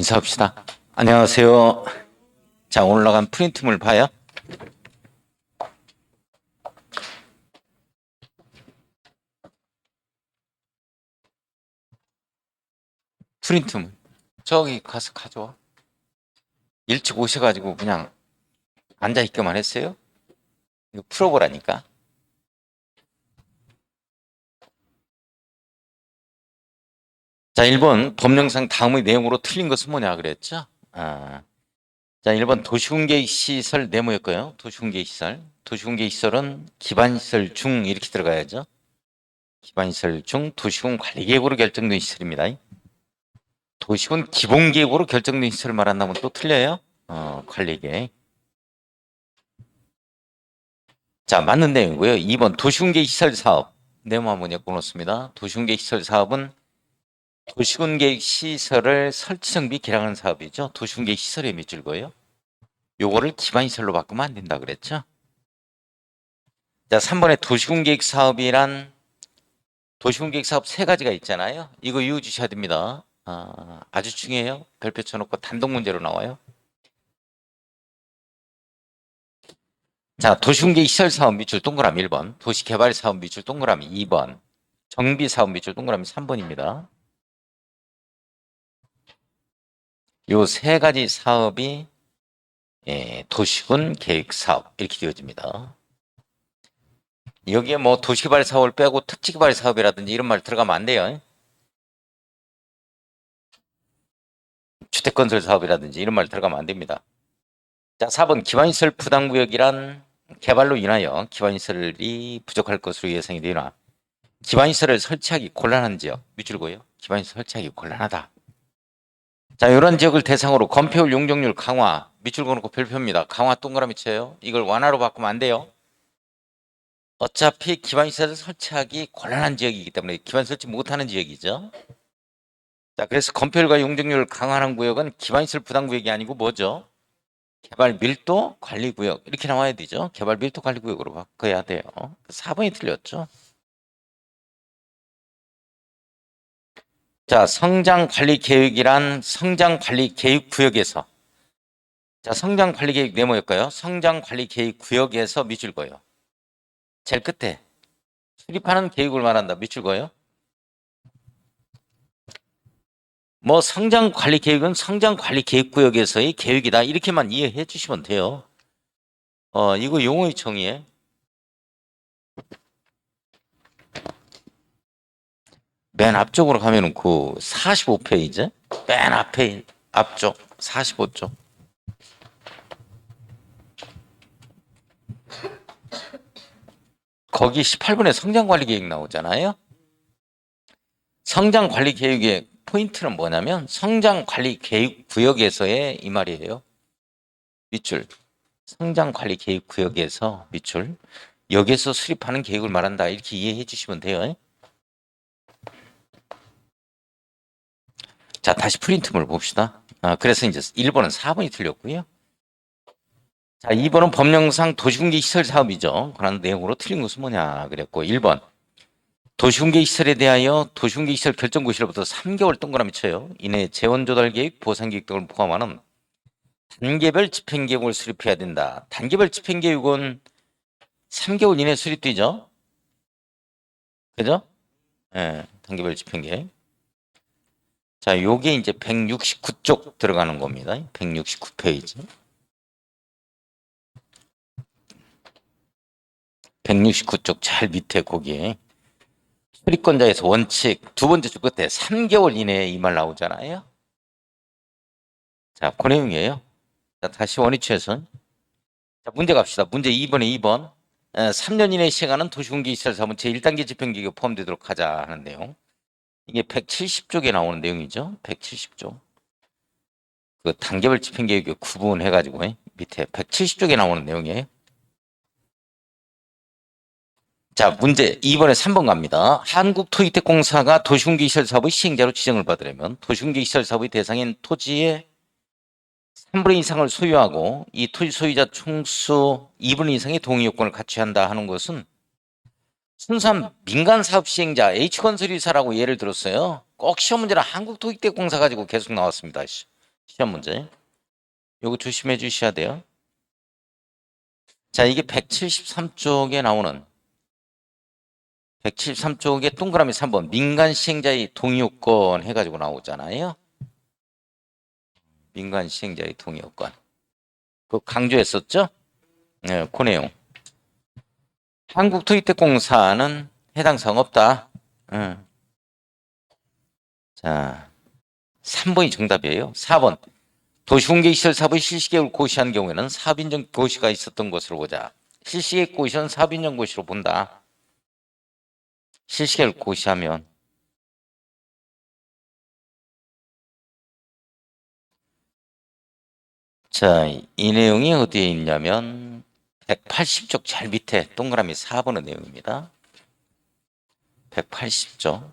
인사합시다. 안녕하세요. 자, 오늘 나간 프린트물 봐요. 프린트물. 저기 가서 가져와. 일찍 오셔가지고 그냥 앉아있기만 했어요. 이거 풀어보라니까. 자, 1번 법령상 다음의 내용으로 틀린 것은 뭐냐 그랬죠? 자, 1번 도시군계시설 네모였고요. 도시군계시설. 도시군계시설은 기반시설 중 이렇게 들어가야죠. 기반시설 중 도시군 관리계획으로 결정된 시설입니다. 도시군 기본계획으로 결정된 시설을 말한다면 또 틀려요. 관리계획. 자, 맞는 내용이고요. 2번 도시군계획시설 사업. 네모 한번 엮어놓습니다. 도시군계획시설 사업은 도시군계획시설을 설치, 정비, 개량하는 사업이죠. 도시군계획시설의 밑줄거예요. 요거를 기반시설로 바꾸면 안 된다 그랬죠. 자, 3번에 도시군계획 사업이란 도시군계획 사업 세 가지가 있잖아요. 이거 외워주셔야 됩니다. 아주 중요해요. 별표 쳐놓고 단독 문제로 나와요. 자, 도시군계획 시설 사업 밑줄 동그라미 1번, 도시개발 사업 밑줄 동그라미 2번, 정비 사업 밑줄 동그라미 3번입니다. 요 세 가지 사업이 도시군 계획 사업 이렇게 되어집니다. 여기에 뭐 도시개발 사업을 빼고 특지개발 사업이라든지 이런 말 들어가면 안 돼요. 주택건설 사업이라든지 이런 말 들어가면 안 됩니다. 자, 4번 기반시설 부담구역이란 개발로 인하여 기반시설이 부족할 것으로 예상이 되나 기반시설을 설치하기 곤란한 지역 밑줄고요. 기반시설 설치하기 곤란하다. 자, 이런 지역을 대상으로 건폐율 용적률 강화 밑줄 그어놓고 별표입니다. 강화 동그라미 쳐요. 이걸 완화로 바꾸면 안 돼요. 어차피 기반시설을 설치하기 곤란한 지역이기 때문에 기반 설치 못하는 지역이죠. 자, 그래서 건폐율과 용적률을 강화하는 구역은 기반시설 부담구역이 아니고 뭐죠? 개발 밀도 관리 구역 이렇게 나와야 되죠. 개발 밀도 관리 구역으로 바꿔야 돼요. 4번이 틀렸죠. 자, 성장 관리 계획이란 성장 관리 계획 구역에서 자, 성장 관리 계획 네모일까요? 성장 관리 계획 구역에서 밑줄 거예요. 제일 끝에 수립하는 계획을 말한다. 밑줄 거예요. 뭐 성장 관리 계획은 성장 관리 계획 구역에서의 계획이다. 이렇게만 이해해 주시면 돼요. 이거 용어의 정의에 맨 앞쪽으로 가면은 그 45페이지 맨 앞에 앞쪽 45쪽 거기 18번에 성장관리계획 나오잖아요. 성장관리계획의 포인트는 뭐냐면 성장관리계획 구역에서의 이 말이에요. 밑줄 성장관리계획 구역에서 밑줄 여기에서 수립하는 계획을 말한다. 이렇게 이해해 주시면 돼요. 자, 다시 프린트물 봅시다. 그래서 이제 1번은 4번이 틀렸고요. 자, 2번은 법령상 도시군계 시설 사업이죠. 그런 내용으로 틀린 것은 뭐냐 그랬고 1번 도시군계 시설에 대하여 도시군계 시설 결정고시로부터 3개월 동그라미 쳐요. 이내 재원조달계획, 보상계획 등을 포함하는 단계별 집행계획을 수립해야 된다. 단계별 집행계획은 3개월 이내 수립되죠. 그죠? 예, 단계별 집행계획. 자, 요게 이제 169쪽 들어가는 겁니다. 169페이지. 169쪽 잘 밑에 거기에 수립권자에서 원칙 두 번째 줄 끝에 3개월 이내에 이 말 나오잖아요. 자, 그 내용이에요. 자, 다시 원위치에서 자, 문제 갑시다. 문제 2번에 2번 3년 이내 시행하는 도시군계 시설 사업은 제1단계 집행계획에 포함되도록 하자 하는 내용. 이게 170쪽에 나오는 내용이죠. 170쪽. 그 단계별 집행계획 구분해가지고 밑에 170쪽에 나오는 내용이에요. 자, 문제 2번에 3번 갑니다. 한국토익대공사가 도시군계 시설 사업의 시행자로 지정을 받으려면 도시군계 시설 사업의 대상인 토지의 3분의 2 이상을 소유하고 이 토지 소유자 총수 2분의 2 이상의 동의 요건을 갖춰야 한다 하는 것은 순수한 민간 사업 시행자 H건설이사라고 예를 들었어요. 꼭 시험 문제는 한국토익대공사 가지고 계속 나왔습니다. 시험 문제. 요거 조심해 주셔야 돼요. 자, 이게 173쪽에 나오는 173쪽에 동그라미 3번 민간 시행자의 동의 요건 해가지고 나오잖아요. 민간 시행자의 동의 요건. 그거 강조했었죠? 네, 그 내용. 한국토익대공사는 해당 사항 없다. 자, 3번이 정답이에요. 4번. 도시공개시설 사업의 실시계획을 고시한 경우에는 사업인정 고시가 있었던 것으로 보자. 실시계획 고시는 사업인정 고시로 본다. 실시계획을 고시하면. 자, 이 내용이 어디에 있냐면 180쪽 제일 밑에 동그라미 4번의 내용입니다. 180쪽.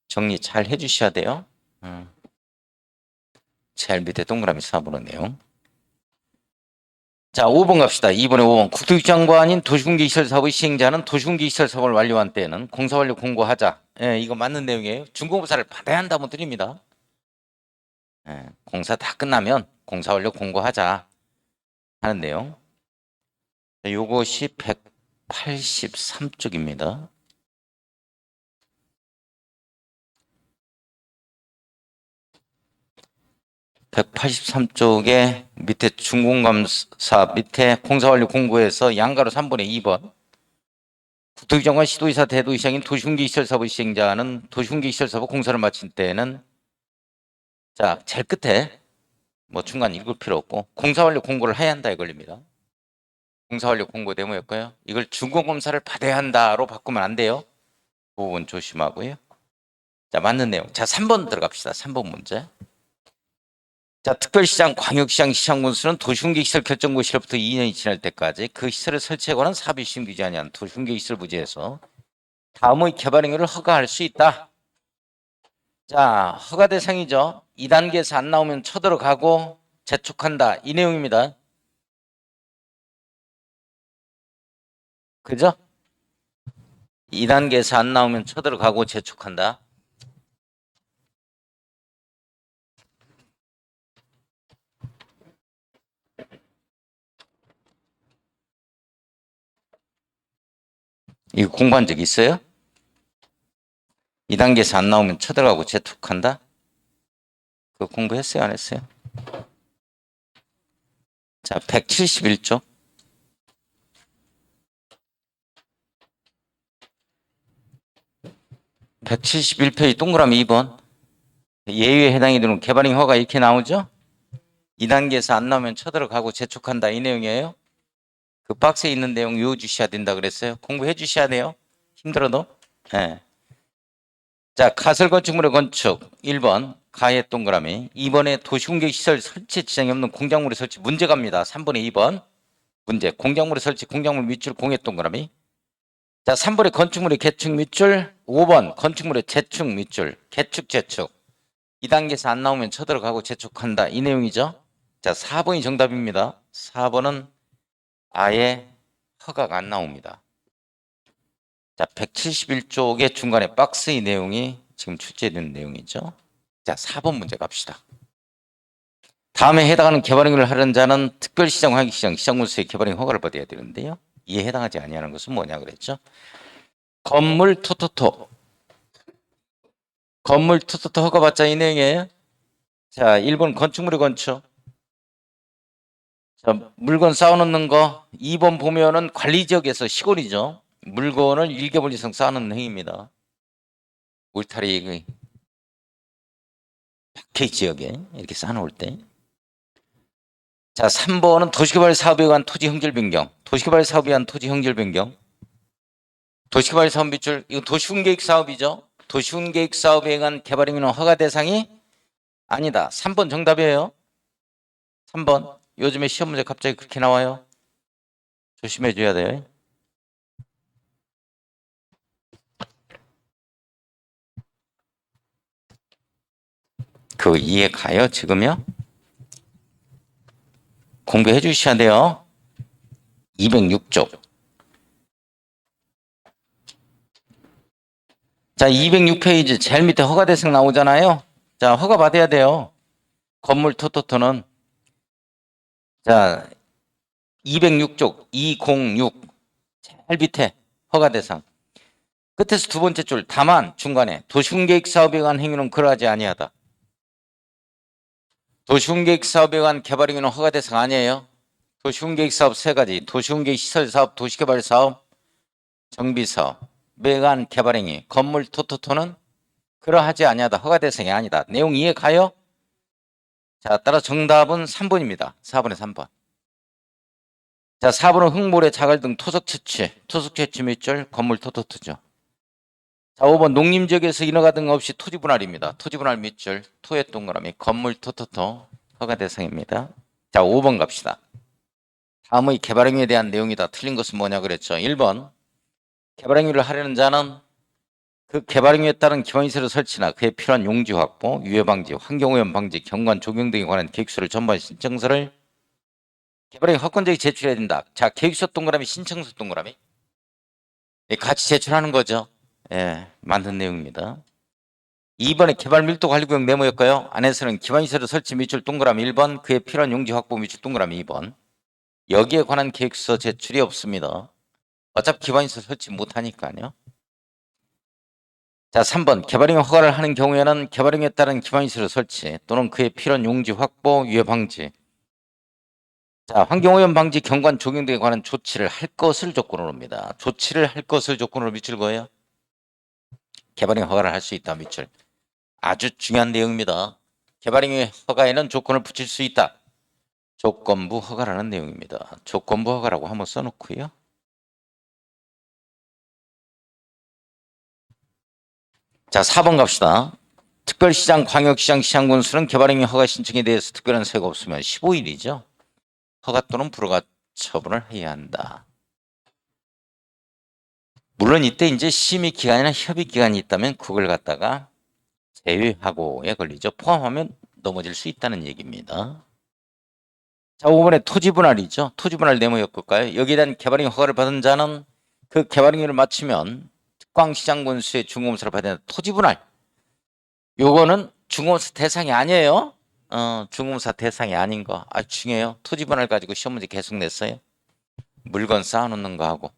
정리 잘 해주셔야 돼요. 제일 밑에 동그라미 4번의 내용. 자, 5번 갑시다. 2번에 5번. 국토교육장관인 도시공개시설 사업의 시행자는 도시공개시설 사업을 완료한 때에는 공사완료 공고하자. 예, 이거 맞는 내용이에요. 준공사를 받아야 한다면 드립니다. 예, 공사 다 끝나면 공사완료 공고하자 하는 내용. 요것이 183쪽입니다. (183쪽에) 밑에 준공감사 밑에 공사완료 공고에서 양가로 3번에 2번 국토교육장관 시도의사 대도시장인 도시공개시설 사업의 시행자는 도시공개시설 사업 공사를 마친 때에는 자 제일 끝에 뭐 중간 읽을 필요 없고 공사완료 공고를 해야 한다에 걸립니다. 공사완료 공고 대모였고요. 이걸 준공검사를 받아야 한다로 바꾸면 안 돼요. 그 부분 조심하고요. 자 맞는 내용. 자 3번 들어갑시다. 3번 문제. 자, 특별시장, 광역시장, 시장군수는 도시공개시설 결정고시로부터 2년이 지날 때까지 그 시설을 설치에 관한 사업이 시행되지 아니한 도시공개시설 부지에서 다음의 개발 행위를 허가할 수 있다. 자, 허가 대상이죠. 2단계에서 안 나오면 쳐들어가고 재촉한다. 이 내용입니다. 그죠? 2단계에서 안 나오면 쳐들어가고 재촉한다. 이거 공부한 적 있어요? 2단계에서 안 나오면 쳐들어가고 재촉한다? 그거 공부했어요? 안 했어요? 자, 171쪽. 171페이지 동그라미 2번. 예외에 해당이 되는 개발행 허가 이렇게 나오죠? 2단계에서 안 나오면 쳐들어가고 재촉한다. 이 내용이에요. 그 박스에 있는 내용 외워주셔야 된다 그랬어요. 공부해 주셔야 돼요. 힘들어도. 네. 자, 가설 건축물의 건축 1번 가해 동그라미 2번에 도시공개시설 설치 지장이 없는 공작물의 설치 문제 갑니다. 3번에 2번 문제 공작물의 설치 공작물 밑줄 공해 동그라미. 자 3번에 건축물의 개축 밑줄 5번 건축물의 재축 밑줄 개축 재축 2단계에서 안 나오면 쳐들어가고 재촉한다. 이 내용이죠. 자 4번이 정답입니다. 4번은 아예 허가가 안 나옵니다. 자, 171쪽의 중간에 박스의 내용이 지금 출제되는 내용이죠. 자, 4번 문제 갑시다. 다음에 해당하는 개발행위를 하는 자는 특별시장, 광역시장, 시장군수의 개발행위 허가를 받아야 되는데요. 이에 해당하지 아니하는 것은 뭐냐 그랬죠? 건물 토토토. 건물 토토토 허가받자 이 내용이에요. 자, 1번 건축물의 건축. 자, 물건 쌓아놓는 거. 2번 보면은 관리지역에서 시골이죠. 물건을 1개월 이상 쌓아놓는 행위입니다. 울타리 박해 지역에 이렇게 쌓아놓을 때. 자, 3번은 도시개발 사업에 의한 토지 형질 변경. 도시개발 사업에 의한 토지 형질 변경. 도시개발 사업 밑줄, 이거 도시훈계획 사업이죠. 도시훈계획 사업에 의한 개발 행위는 허가 대상이 아니다. 3번 정답이에요. 3번. 요즘에 시험 문제 갑자기 그렇게 나와요. 조심해 줘야 돼요. 그 이해 가요, 지금요? 공부해 주셔야 돼요. 206쪽. 자, 206페이지 제일 밑에 허가 대상 나오잖아요. 자, 허가 받아야 돼요. 건물 토토토는 자 206쪽 206 제일 밑에 허가 대상 끝에서 두 번째 줄 다만 중간에 도시군계획 사업에 관한 행위는 그러하지 아니하다. 도시군계획 사업에 관한 개발 행위는 허가 대상 아니에요. 도시군계획 사업 세 가지 도시군계획 시설 사업, 도시개발 사업, 정비 사업에 관한 개발 행위 건물 토토토는 그러하지 아니하다. 허가 대상이 아니다. 내용 이해 가요? 자, 따라 정답은 3번입니다. 4번에 3번. 자, 4번은 흙모래, 자갈 등 토속 채취 밑줄 건물 토토토죠. 자, 5번 농림지역에서 인허가 등 없이 토지 분할입니다. 토지 분할 밑줄 토의 동그라미 건물 토토토 허가 대상입니다. 자, 5번 갑시다. 다음의 개발행위에 대한 내용이다. 틀린 것은 뭐냐 그랬죠. 1번 개발행위를 하려는 자는 그 개발행위에 따른 기반시설을 설치나 그에 필요한 용지 확보, 유해 방지, 환경오염 방지, 경관 조경 등에 관한 계획서를 전부한 신청서를 개발행위 확건적이 제출해야 된다. 자, 계획서 동그라미, 신청서 동그라미 같이 제출하는 거죠. 예, 맞는 내용입니다. 2번에 개발밀도관리구역 네모였고요. 안에서는 기반시설을 설치 밑줄 동그라미 1번, 그에 필요한 용지 확보 밑줄 동그라미 2번. 여기에 관한 계획서 제출이 없습니다. 어차피 기반시설 설치 못하니까요. 자, 3번 개발행위 허가를 하는 경우에는 개발행위에 따른 기반시설 설치 또는 그에 필요한 용지 확보, 유해 방지, 자, 환경오염 방지, 경관 조경 등에 관한 조치를 할 것을 조건으로 합니다. 조치를 할 것을 조건으로 밑줄 거예요. 개발행위 허가를 할 수 있다 밑줄. 아주 중요한 내용입니다. 개발행위 허가에는 조건을 붙일 수 있다. 조건부 허가라는 내용입니다. 조건부 허가라고 한번 써놓고요. 자, 4번 갑시다. 특별시장, 광역시장, 시장군수는 개발행위 허가 신청에 대해서 특별한 사유가 없으면 15일이죠. 허가 또는 불허가 처분을 해야 한다. 물론 이때 이제 심의 기간이나 협의 기간이 있다면 그걸 갖다가 제외하고에 걸리죠. 포함하면 넘어질 수 있다는 얘기입니다. 자, 5번에 토지 분할이죠. 토지 분할 네모 엮을까요? 여기에 대한 개발행위 허가를 받은 자는 그 개발행위를 마치면 특광시장군수의 중공검사를 받아야 된다. 토지 분할. 요거는 중공검사 대상이 아니에요. 중공검사 대상이 아닌 거 아주 중요해요. 토지 분할 가지고 시험 문제 계속 냈어요. 물건 쌓아놓는 거 하고.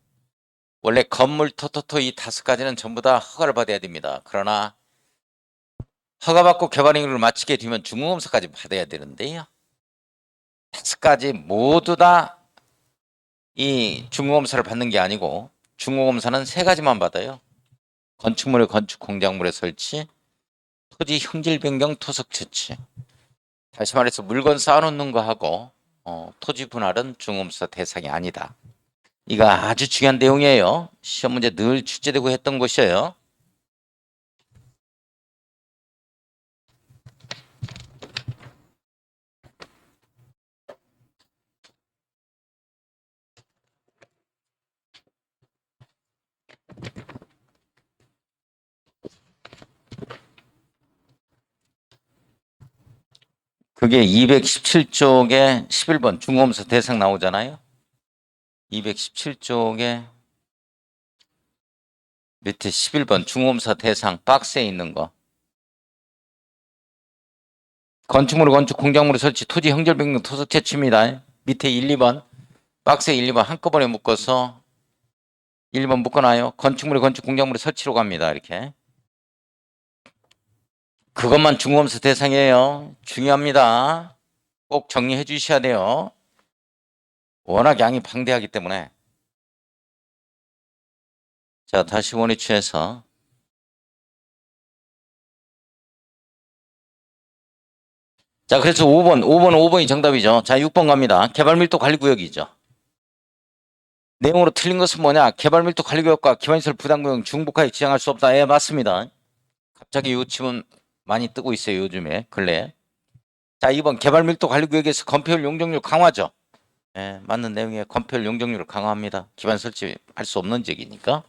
원래 건물 토토토 이 5가지는 전부 다 허가를 받아야 됩니다. 그러나 허가받고 개발행위를 마치게 되면 중공검사까지 받아야 되는데요. 5가지 모두 다 이 중공검사를 받는 게 아니고 중공검사는 3가지만 받아요. 건축물의 건축, 공작물의 설치, 토지 형질 변경, 토속 채취. 다시 말해서 물건 쌓아놓는 거 하고 토지 분할은 중공검사 대상이 아니다. 이거 아주 중요한 내용이에요. 시험 문제 늘 출제되고 했던 것이에요. 그게 217쪽에 11번 중공검사 대상 나오잖아요. 217쪽에 밑에 11번 중공검사 대상 박스에 있는 거. 건축물, 건축, 공작물의 설치, 토지 형질 변경, 토속 채취입니다. 밑에 1, 2번 박스에 1, 2번 한꺼번에 묶어서 1번 묶어놔요. 건축물의 건축, 공작물의 설치로 갑니다. 이렇게. 그것만 중공검사 대상이에요. 중요합니다. 꼭 정리해 주셔야 돼요. 워낙 양이 방대하기 때문에. 자, 다시 원위치해서 자, 그래서 5번이 정답이죠. 자, 6번 갑니다. 개발밀도 관리구역이죠. 내용으로 틀린 것은 뭐냐? 개발밀도 관리구역과 기반시설 부담구역 중복하게 지정할 수 없다. 예, 맞습니다. 갑자기 요 질문 많이 뜨고 있어요. 요즘에 근래. 자, 2번 개발밀도 관리구역에서 건폐율 용적률 강화죠. 예, 맞는 내용이에요. 건폐율 용적률을 강화합니다. 기반 설치할 수 없는 지역이니까.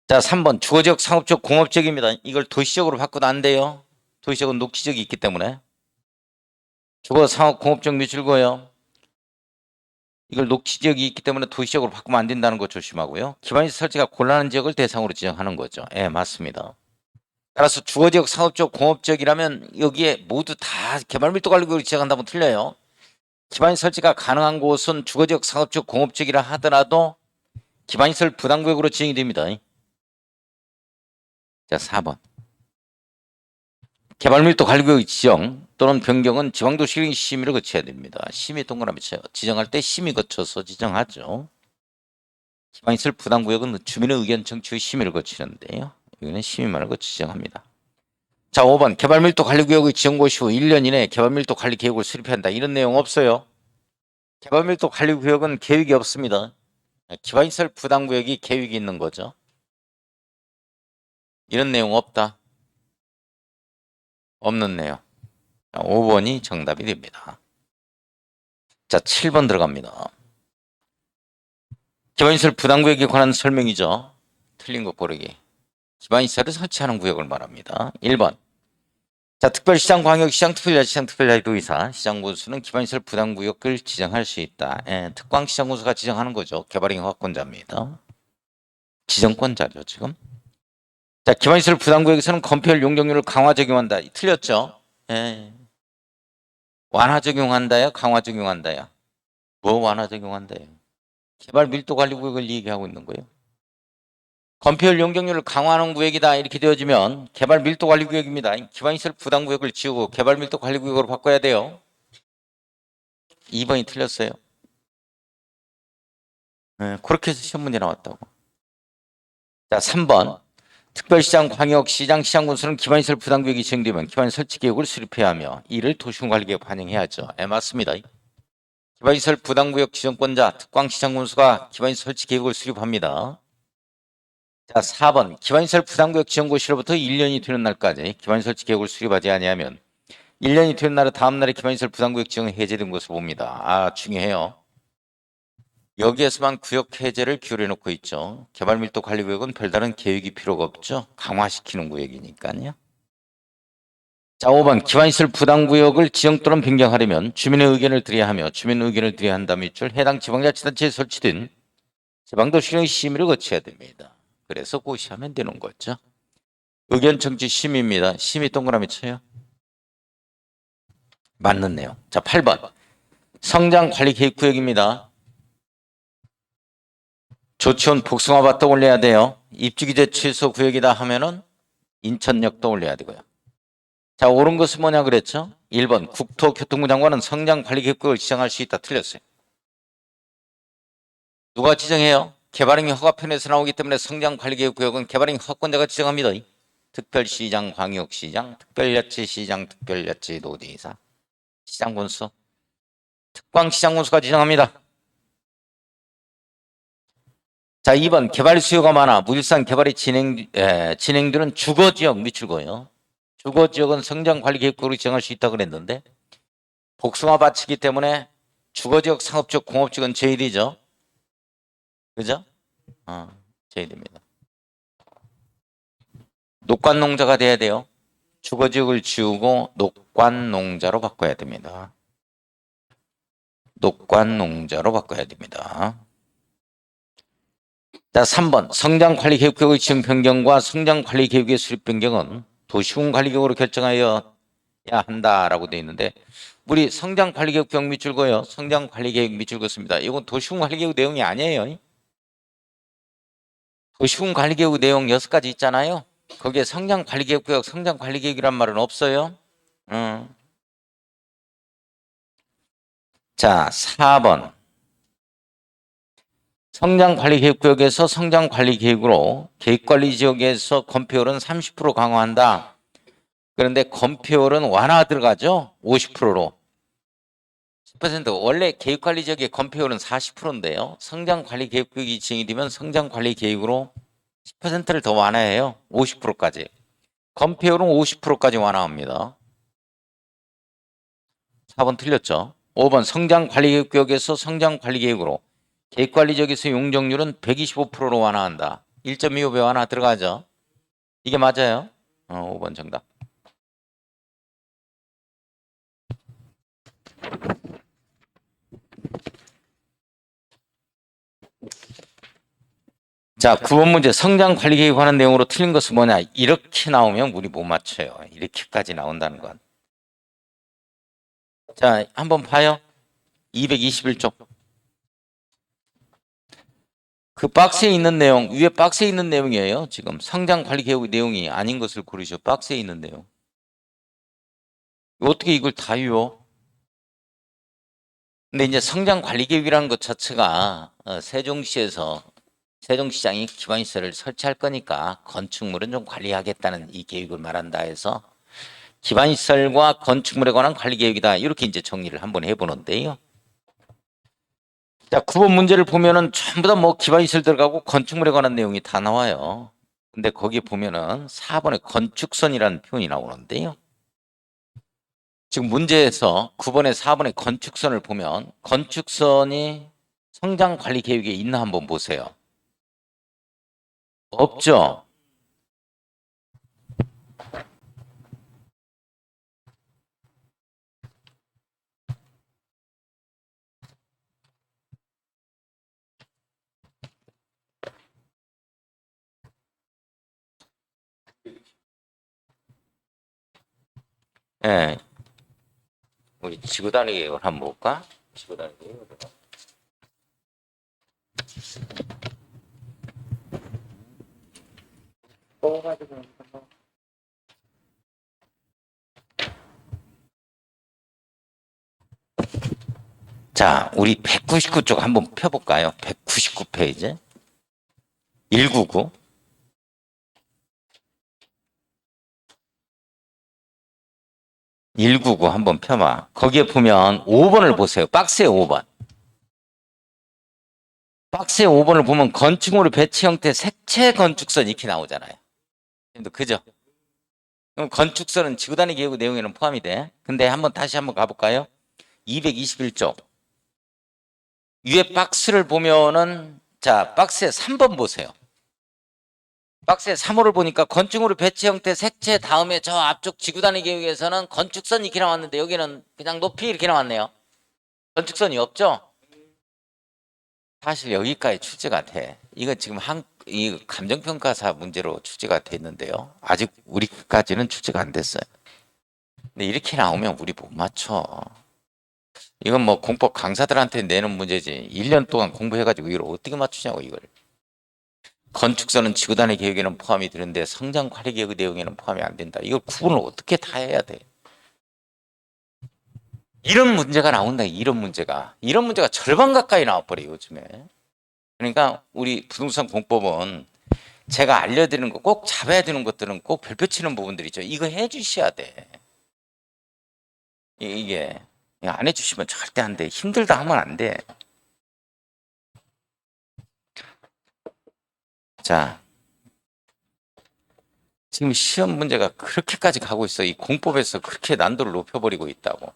자, 3번 주거지역, 상업지역, 공업지역입니다. 이걸 도시적으로 바꾸도 안 돼요. 도시적은 녹지적이 있기 때문에. 주거, 상업, 공업지역 밑줄고요. 이걸 녹지지역이 있기 때문에 도시적으로 바꾸면 안 된다는 거 조심하고요. 기반시설 설치가 곤란한 지역을 대상으로 지정하는 거죠. 예, 맞습니다. 따라서 주거지역, 상업지역, 공업지역이라면 여기에 모두 다 개발밀도 관리구역을 지정한다면 틀려요. 기반시설 설치가 가능한 곳은 주거지역, 상업지역, 공업지역이라 하더라도 기반시설 부담구역으로 지정이 됩니다. 자, 4번. 개발밀도 관리구역 지정 또는 변경은 지방도시령 심의를 거쳐야 됩니다. 심의 동그라미 쳐요. 지정할 때 심의 거쳐서 지정하죠. 기반시설 부담구역은 주민의 의견 청취 후 심의를 거치는데요. 여기는 심의만을 거쳐 지정합니다. 자, 5번. 개발밀도 관리구역의 지정고시 후 1년 이내에 개발밀도 관리 계획을 수립해야 한다. 이런 내용 없어요. 개발밀도 관리구역은 계획이 없습니다. 기반시설 부담구역이 계획이 있는 거죠. 이런 내용 없다. 없는 내용. 5번이 정답이 됩니다. 자, 7번 들어갑니다. 기반시설 부담구역에 관한 설명이죠. 틀린 거 고르기. 기반시설을 설치하는 구역을 말합니다. 1번. 자, 특별시장, 광역시장, 특별자치장, 특별자치도의사, 시장군수는 기반시설 부담구역을 지정할 수 있다. 특광시장군수가 지정하는 거죠. 개발행 허가권자입니다. 지정권자죠, 지금. 자, 기반시설 부담구역에서는 건폐율 용적률을 강화 적용한다. 틀렸죠? 완화 적용한다요? 강화 적용한다요? 뭐 완화 적용한다요? 개발 밀도 관리 구역을 얘기하고 있는 거예요. 건폐율 용적률을 강화하는 구역이다 이렇게 되어지면 개발 밀도 관리 구역입니다. 기반시설 부담 구역을 지우고 개발 밀도 관리 구역으로 바꿔야 돼요. 2번이 틀렸어요. 그렇게 해서 시험 문제 나왔다고. 자, 3번. 특별시장, 광역시장, 시장군수는 기반시설 부담 구역이 지정되면 기반시설 설치 계획을 수립해야 하며 이를 도시군관리계획 반영해야죠. 맞습니다. 기반시설 부담구역 지정권자 특광시장군수가 기반시설 설치 계획을 수립합니다. 자, 4번. 기반시설 부담구역 지정고시로부터 1년이 되는 날까지 기반시설 설치 계획을 수립하지 아니하면 1년이 되는 날의 다음 날에 기반시설 부담구역 지정이 해제된 것으로 봅니다. 중요해요. 여기에서만 구역 해제를 기울여 놓고 있죠. 개발밀도 관리구역은 별다른 계획이 필요가 없죠. 강화시키는 구역이니까요. 자, 5번. 기반시설 부담구역을 지정 또는 변경하려면 주민의 의견을 드려야 하며 주민의 의견을 드려야 한다 밑줄 해당 지방자치단체에 설치된 지방도시령의 심의를 거쳐야 됩니다. 그래서 고시하면 되는 거죠. 의견 청취 심의입니다. 심의 동그라미 쳐요. 맞는 내용. 자, 8번. 성장관리계획구역입니다. 조치원 복숭아밭 떠올려야 돼요. 입주기재 취소 구역이다 하면은 인천역 떠올려야 되고요. 자, 옳은 것은 뭐냐 그랬죠? 1번. 국토교통부 장관은 성장관리계획구역을 지정할 수 있다. 틀렸어요. 누가 지정해요? 개발행위 허가편에서 나오기 때문에 성장관리계획구역은 개발행위 허가권자가 지정합니다. 특별시장, 광역시장, 특별자치시장, 특별자치도지사, 시장군수, 특광시장군수가 지정합니다. 자, 2번. 개발 수요가 많아 무질서한 개발이 진행되는 주거지역 미출고요. 주거지역은 성장관리계획구역으로 지정할 수 있다고 그랬는데 복숭아밭이기 때문에 주거지역, 상업지역, 공업지역은 제일이죠. 그죠? 제일입니다. 녹관농자가 돼야 돼요. 주거지역을 지우고 녹관농자로 바꿔야 됩니다. 녹관농자로 바꿔야 됩니다. 자, 3번. 성장관리계획구역의 지정 변경과 성장관리계획의 수립 변경은 도시군관리계획으로 결정하여야 한다라고 되어 있는데 우리 성장관리계획구역 밑줄거요. 성장관리계획 밑줄거 씁니다. 이건 도시군관리계획 내용이 아니에요. 도시군관리계획 내용 6가지 있잖아요. 거기에 성장관리계획구역, 성장관리계획이란 말은 없어요. 자, 4번. 성장관리계획구역에서 성장관리계획으로 계획관리지역에서 건폐율은 30% 강화한다. 그런데 건폐율은 완화 들어가죠. 50%로. 10% 원래 계획관리지역의 건폐율은 40%인데요. 성장관리계획구역이 지정이 되면 성장관리계획으로 10%를 더 완화해요. 50%까지. 건폐율은 50%까지 완화합니다. 4번 틀렸죠. 5번 성장관리계획구역에서 성장관리계획으로 계획관리지역에서 용적률은 125%로 완화한다. 1.25배 완화 들어가죠. 이게 맞아요. 5번 정답. 자, 9번 문제 성장 관리 계획에 관한 내용으로 틀린 것은 뭐냐? 이렇게 나오면 우리 못 맞춰요. 이렇게까지 나온다는 건. 자, 한번 봐요. 221쪽. 그 박스에 있는 내용, 위에 박스에 있는 내용이에요. 지금 성장 관리 계획의 내용이 아닌 것을 고르죠. 박스에 있는 내용. 어떻게 이걸 다 외워? 근데 이제 성장 관리 계획이라는 것 자체가 세종시에서 세종시장이 기반시설을 설치할 거니까 건축물은 좀 관리하겠다는 이 계획을 말한다 해서 기반시설과 건축물에 관한 관리 계획이다. 이렇게 이제 정리를 한번 해보는데요. 자, 9번 문제를 보면은 전부 다 뭐 기반시설 들어가고 건축물에 관한 내용이 다 나와요. 근데 거기 보면은 4번에 건축선이라는 표현이 나오는데요. 지금 문제에서 9번에 4번의 건축선을 보면 건축선이 성장 관리 계획에 있나 한번 보세요. 없죠. 예. 우리 지구단위 계획을 한번 볼까? 지구단위 계획을. 자, 우리 199쪽 한번 펴볼까요? 199페이지. 199. 한번 펴봐. 거기에 보면 5번을 보세요. 박스에 5번. 박스에 5번을 보면 건축물의 배치 형태 색채 건축선 이렇게 나오잖아요. 그죠? 그럼 건축선은 지구단위 계획 내용에는 포함이 돼. 근데 다시 한번 가볼까요? 221쪽. 위에 박스를 보면은, 자, 박스에 3번 보세요. 박스에 3호를 보니까 건축물의 배치 형태 색채 다음에 저 앞쪽 지구단위 계획에서는 건축선 이렇게 나왔는데 여기는 그냥 높이 이렇게 나왔네요. 건축선이 없죠? 사실 여기까지 출제가 돼. 이거 지금 이 감정평가사 문제로 출제가 됐는데요. 아직 우리까지는 출제가 안 됐어요. 근데 이렇게 나오면 우리 못 맞춰. 이건 뭐 공법 강사들한테 내는 문제지. 1년 동안 공부해가지고 이걸 어떻게 맞추냐고 이걸. 건축선은 지구단위 계획에는 포함이 되는데 성장 관리 계획 내용에는 포함이 안 된다. 이걸 구분을 어떻게 다 해야 돼. 이런 문제가 나온다. 이런 문제가 절반 가까이 나와버려요 요즘에. 그러니까 우리 부동산 공법은 제가 알려드리는 거 꼭 잡아야 되는 것들은 꼭 별표 치는 부분들 있죠. 이거 해주셔야 돼. 이게 안 해주시면 절대 안 돼. 힘들다 하면 안 돼. 자, 지금 시험 문제가 그렇게까지 가고 있어. 이 공법에서 그렇게 난도를 높여버리고 있다고.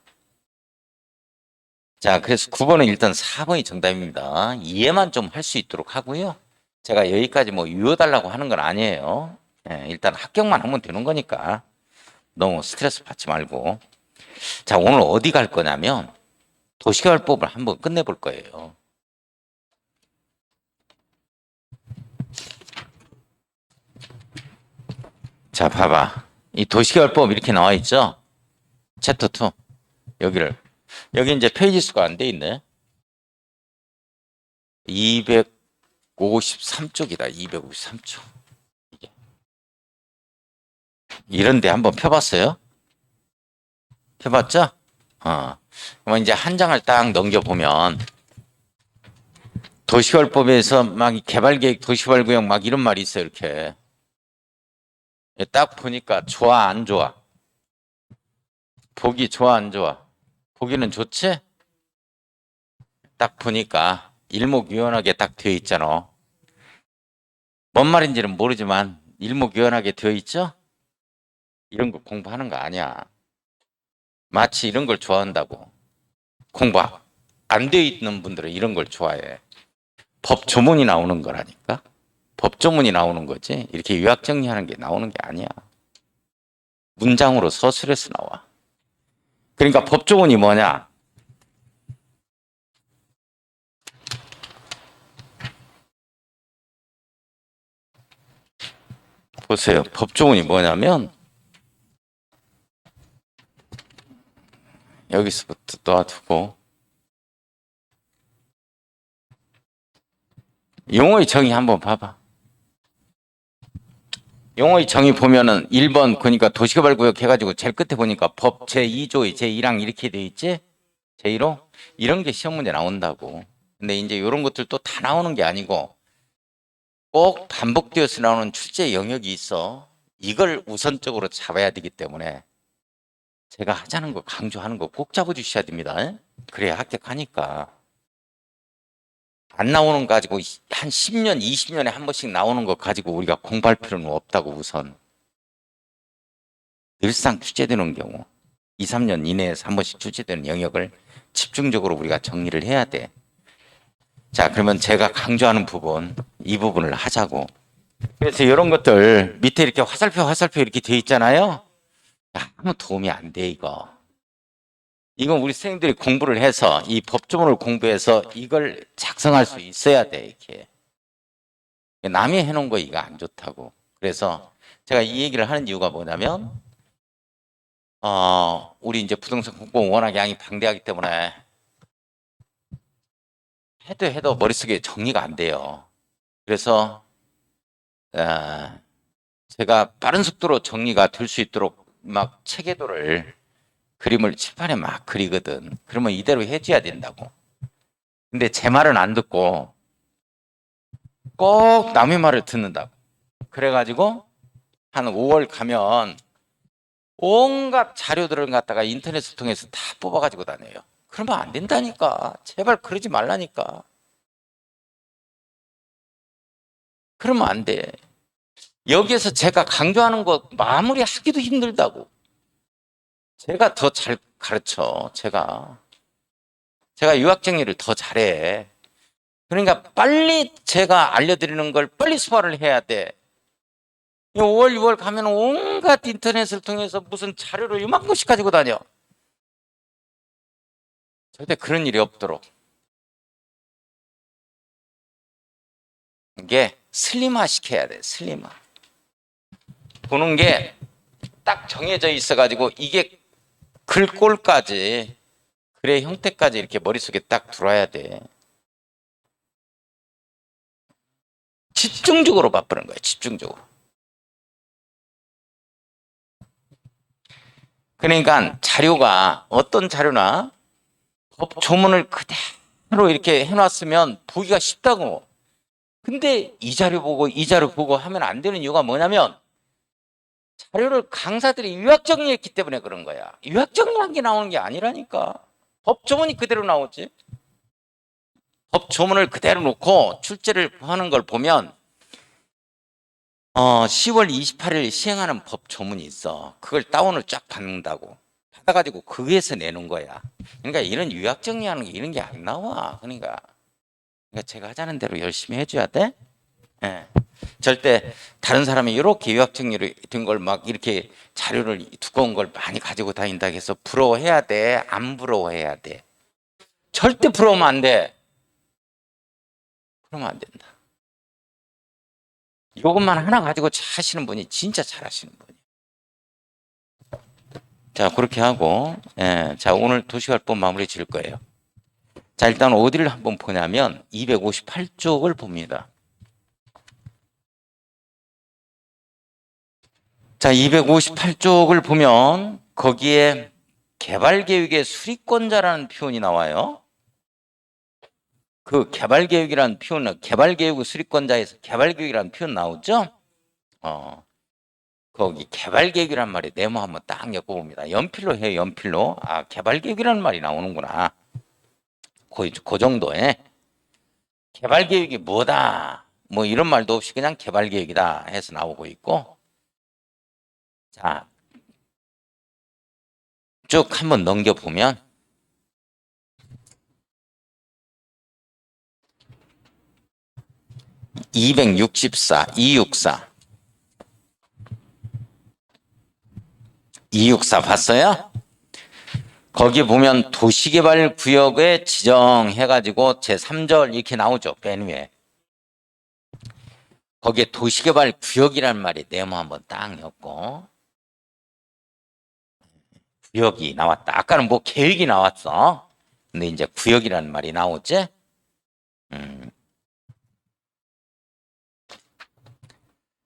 자, 그래서 9번은 일단 4번이 정답입니다. 이해만 좀 할 수 있도록 하고요. 제가 여기까지 뭐 유효달라고 하는 건 아니에요. 예, 일단 합격만 하면 되는 거니까 너무 스트레스 받지 말고. 자, 오늘 어디 갈 거냐면 도시개발법을 한번 끝내볼 거예요. 자, 봐봐. 이 도시개발법 이렇게 나와 있죠? 챕터 2. 여기 이제 페이지 수가 안 돼 있네. 253쪽이다. 253쪽. 이런데 한번 펴봤어요? 펴봤죠? 그럼 이제 한 장을 딱 넘겨보면 도시개발법에서 막 개발계획, 도시개발구역 막 이런 말이 있어요. 이렇게 딱 보니까 좋아 안 좋아? 보기 좋아 안 좋아? 보기는 좋지? 딱 보니까 일목요연하게 딱 되어 있잖아. 뭔 말인지는 모르지만 일목요연하게 되어 있죠? 이런 거 공부하는 거 아니야. 마치 이런 걸 좋아한다고. 공부 안 되어 있는 분들은 이런 걸 좋아해. 법 조문이 나오는 거라니까. 법 조문이 나오는 거지. 이렇게 요약 정리하는 게 나오는 게 아니야. 문장으로 서술해서 나와. 그러니까 법 조문이 뭐냐? 보세요. 법조문이 뭐냐면 여기서부터 놔두고 용어의 정의 한번 봐봐. 용어의 정의 보면은 1번 그러니까 도시개발구역 해가지고 제일 끝에 보니까 법 제2조의 제1항 이렇게 돼 있지? 제1호? 이런 게 시험 문제 나온다고. 근데 이제 이런 것들도 다 나오는 게 아니고 꼭 반복되어서 나오는 출제 영역이 있어. 이걸 우선적으로 잡아야 되기 때문에 제가 하자는 거 강조하는 거 꼭 잡아주셔야 됩니다. 그래야 합격하니까. 안 나오는 거 가지고 한 10년, 20년에 한 번씩 나오는 거 가지고 우리가 공부할 필요는 없다고 우선. 늘상 출제되는 경우 2, 3년 이내에서 한 번씩 출제되는 영역을 집중적으로 우리가 정리를 해야 돼. 자, 그러면 제가 강조하는 부분, 이 부분을 하자고. 그래서 이런 것들 밑에 이렇게 화살표 이렇게 돼 있잖아요. 아무 도움이 안 돼, 이거. 이건 우리 선생님들이 공부를 해서 이 법조문을 공부해서 이걸 작성할 수 있어야 돼, 이렇게. 남이 해놓은 거 이거 안 좋다고. 그래서 제가 이 얘기를 하는 이유가 뭐냐면, 우리 이제 부동산 공부 워낙 양이 방대하기 때문에 해도 머릿속에 정리가 안 돼요. 그래서 제가 빠른 속도로 정리가 될 수 있도록 막 체계도를 그림을 칠판에 막 그리거든. 그러면 이대로 해줘야 된다고. 근데 제 말은 안 듣고 꼭 남의 말을 듣는다고. 그래가지고 한 5월 가면 온갖 자료들을 갖다가 인터넷을 통해서 다 뽑아가지고 다녀요. 그러면 안 된다니까. 제발 그러지 말라니까. 그러면 안 돼. 여기에서 제가 강조하는 거 마무리하기도 힘들다고. 제가 더 잘 가르쳐. 제가 유학 정리를 더 잘해. 그러니까 빨리 제가 알려드리는 걸 빨리 소화를 해야 돼. 5월, 6월 가면 온갖 인터넷을 통해서 무슨 자료를 이만큼씩 가지고 다녀. 절대 그런 일이 없도록. 이게 슬림화 시켜야 돼. 슬림화. 보는 게 딱 정해져 있어가지고 이게 글꼴까지 글의 형태까지 이렇게 머릿속에 딱 들어와야 돼. 집중적으로 바쁘는 거야. 집중적으로. 그러니까 자료가 어떤 자료나 법 조문을 그대로 이렇게 해놨으면 보기가 쉽다고. 근데 이 자료 보고 하면 안 되는 이유가 뭐냐면 자료를 강사들이 유학 정리했기 때문에 그런 거야. 유학 정리한 게 나오는 게 아니라니까. 법 조문이 그대로 나오지. 법 조문을 그대로 놓고 출제를 하는 걸 보면 10월 28일 시행하는 법 조문이 있어. 그걸 다운을 쫙 받는다고. 받아가지고 거기에서 내는 거야. 그러니까 이런 유학 정리하는 게 이런 게 안 나와. 그러니까 제가 하자는 대로 열심히 해줘야 돼. 예. 절대 다른 사람이 이렇게 유학 정리를 된 걸 막 이렇게 자료를 두꺼운 걸 많이 가지고 다닌다 해서 부러워해야 돼? 안 부러워해야 돼? 절대 부러우면 안 돼. 그러면 안 된다. 이것만 하나 가지고 하시는 분이 진짜 잘하시는 분이에요. 자, 그렇게 하고, 자, 오늘 도시활법 마무리 지을 거예요. 자, 일단 어디를 한번 보냐면 258쪽을 봅니다. 자, 258쪽을 보면 거기에 개발계획의 수리권자라는 표현이 나와요. 그 개발계획이라는 표현은 개발계획의 수리권자에서 개발계획이라는 표현 나오죠? 거기 개발계획이란 말이 네모 한번 딱 엮어봅니다. 연필로 해요, 연필로. 아, 개발계획이라는 말이 나오는구나. 그 정도에. 개발계획이 뭐다? 뭐 이런 말도 없이 그냥 개발계획이다 해서 나오고 있고. 자, 쭉 한번 넘겨보면 264, 264 봤어요? 거기 보면 도시개발구역에 지정해가지고 제3절 이렇게 나오죠. 맨 위에. 거기에 도시개발구역이라는 말이 네모 한번 딱 넣고 구역이 나왔다. 아까는 뭐 계획이 나왔어. 근데 이제 구역이라는 말이 나오지.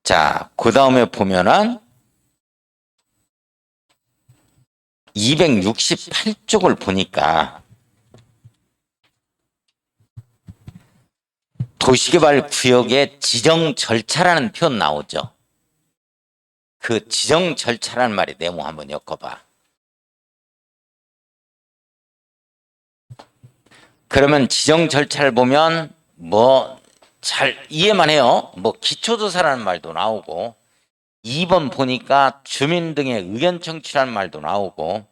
자, 그 다음에 보면은 268쪽을 보니까 도시개발구역의 지정 절차라는 표현 나오죠. 그 지정 절차라는 말이 네모 한번 엮어봐. 그러면 지정 절차를 보면 뭐 잘 이해만 해요. 뭐 기초조사라는 말도 나오고 2번 보니까 주민 등의 의견 청취라는 말도 나오고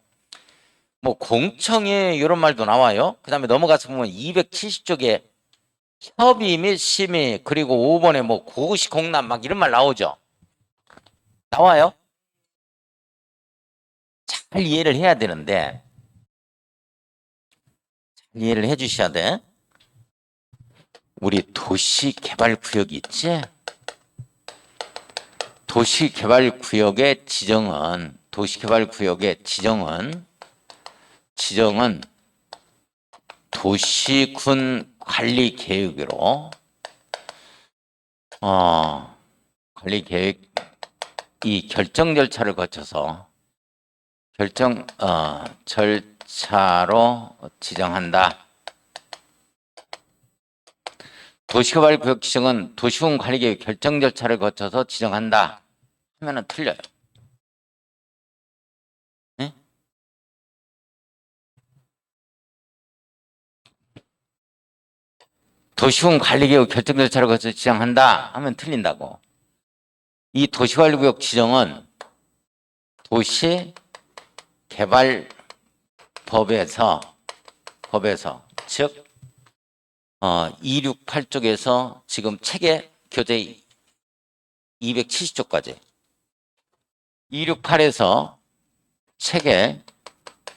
뭐 공청회 이런 말도 나와요. 그 다음에 넘어가서 보면 270쪽에 협의 및 심의 그리고 5번에 뭐 고시 공람 막 이런 말 나오죠. 나와요. 잘 이해를 해야 되는데 잘 이해를 해 주셔야 돼. 우리 도시개발구역이 있지? 도시개발구역의 지정은 도시군 관리 계획으로 관리 계획 이 결정 절차를 거쳐서 절차로 지정한다. 도시개발구역 지정은 도시군 관리계획 결정 절차를 거쳐서 지정한다 하면은 틀려요. 네? 도시군 관리계획 결정 절차를 거쳐서 지정한다 하면 틀린다고. 이 도시관리구역 지정은 도시개발법에서 즉 268쪽에서 지금 책에 교재 270쪽까지 268에서 책에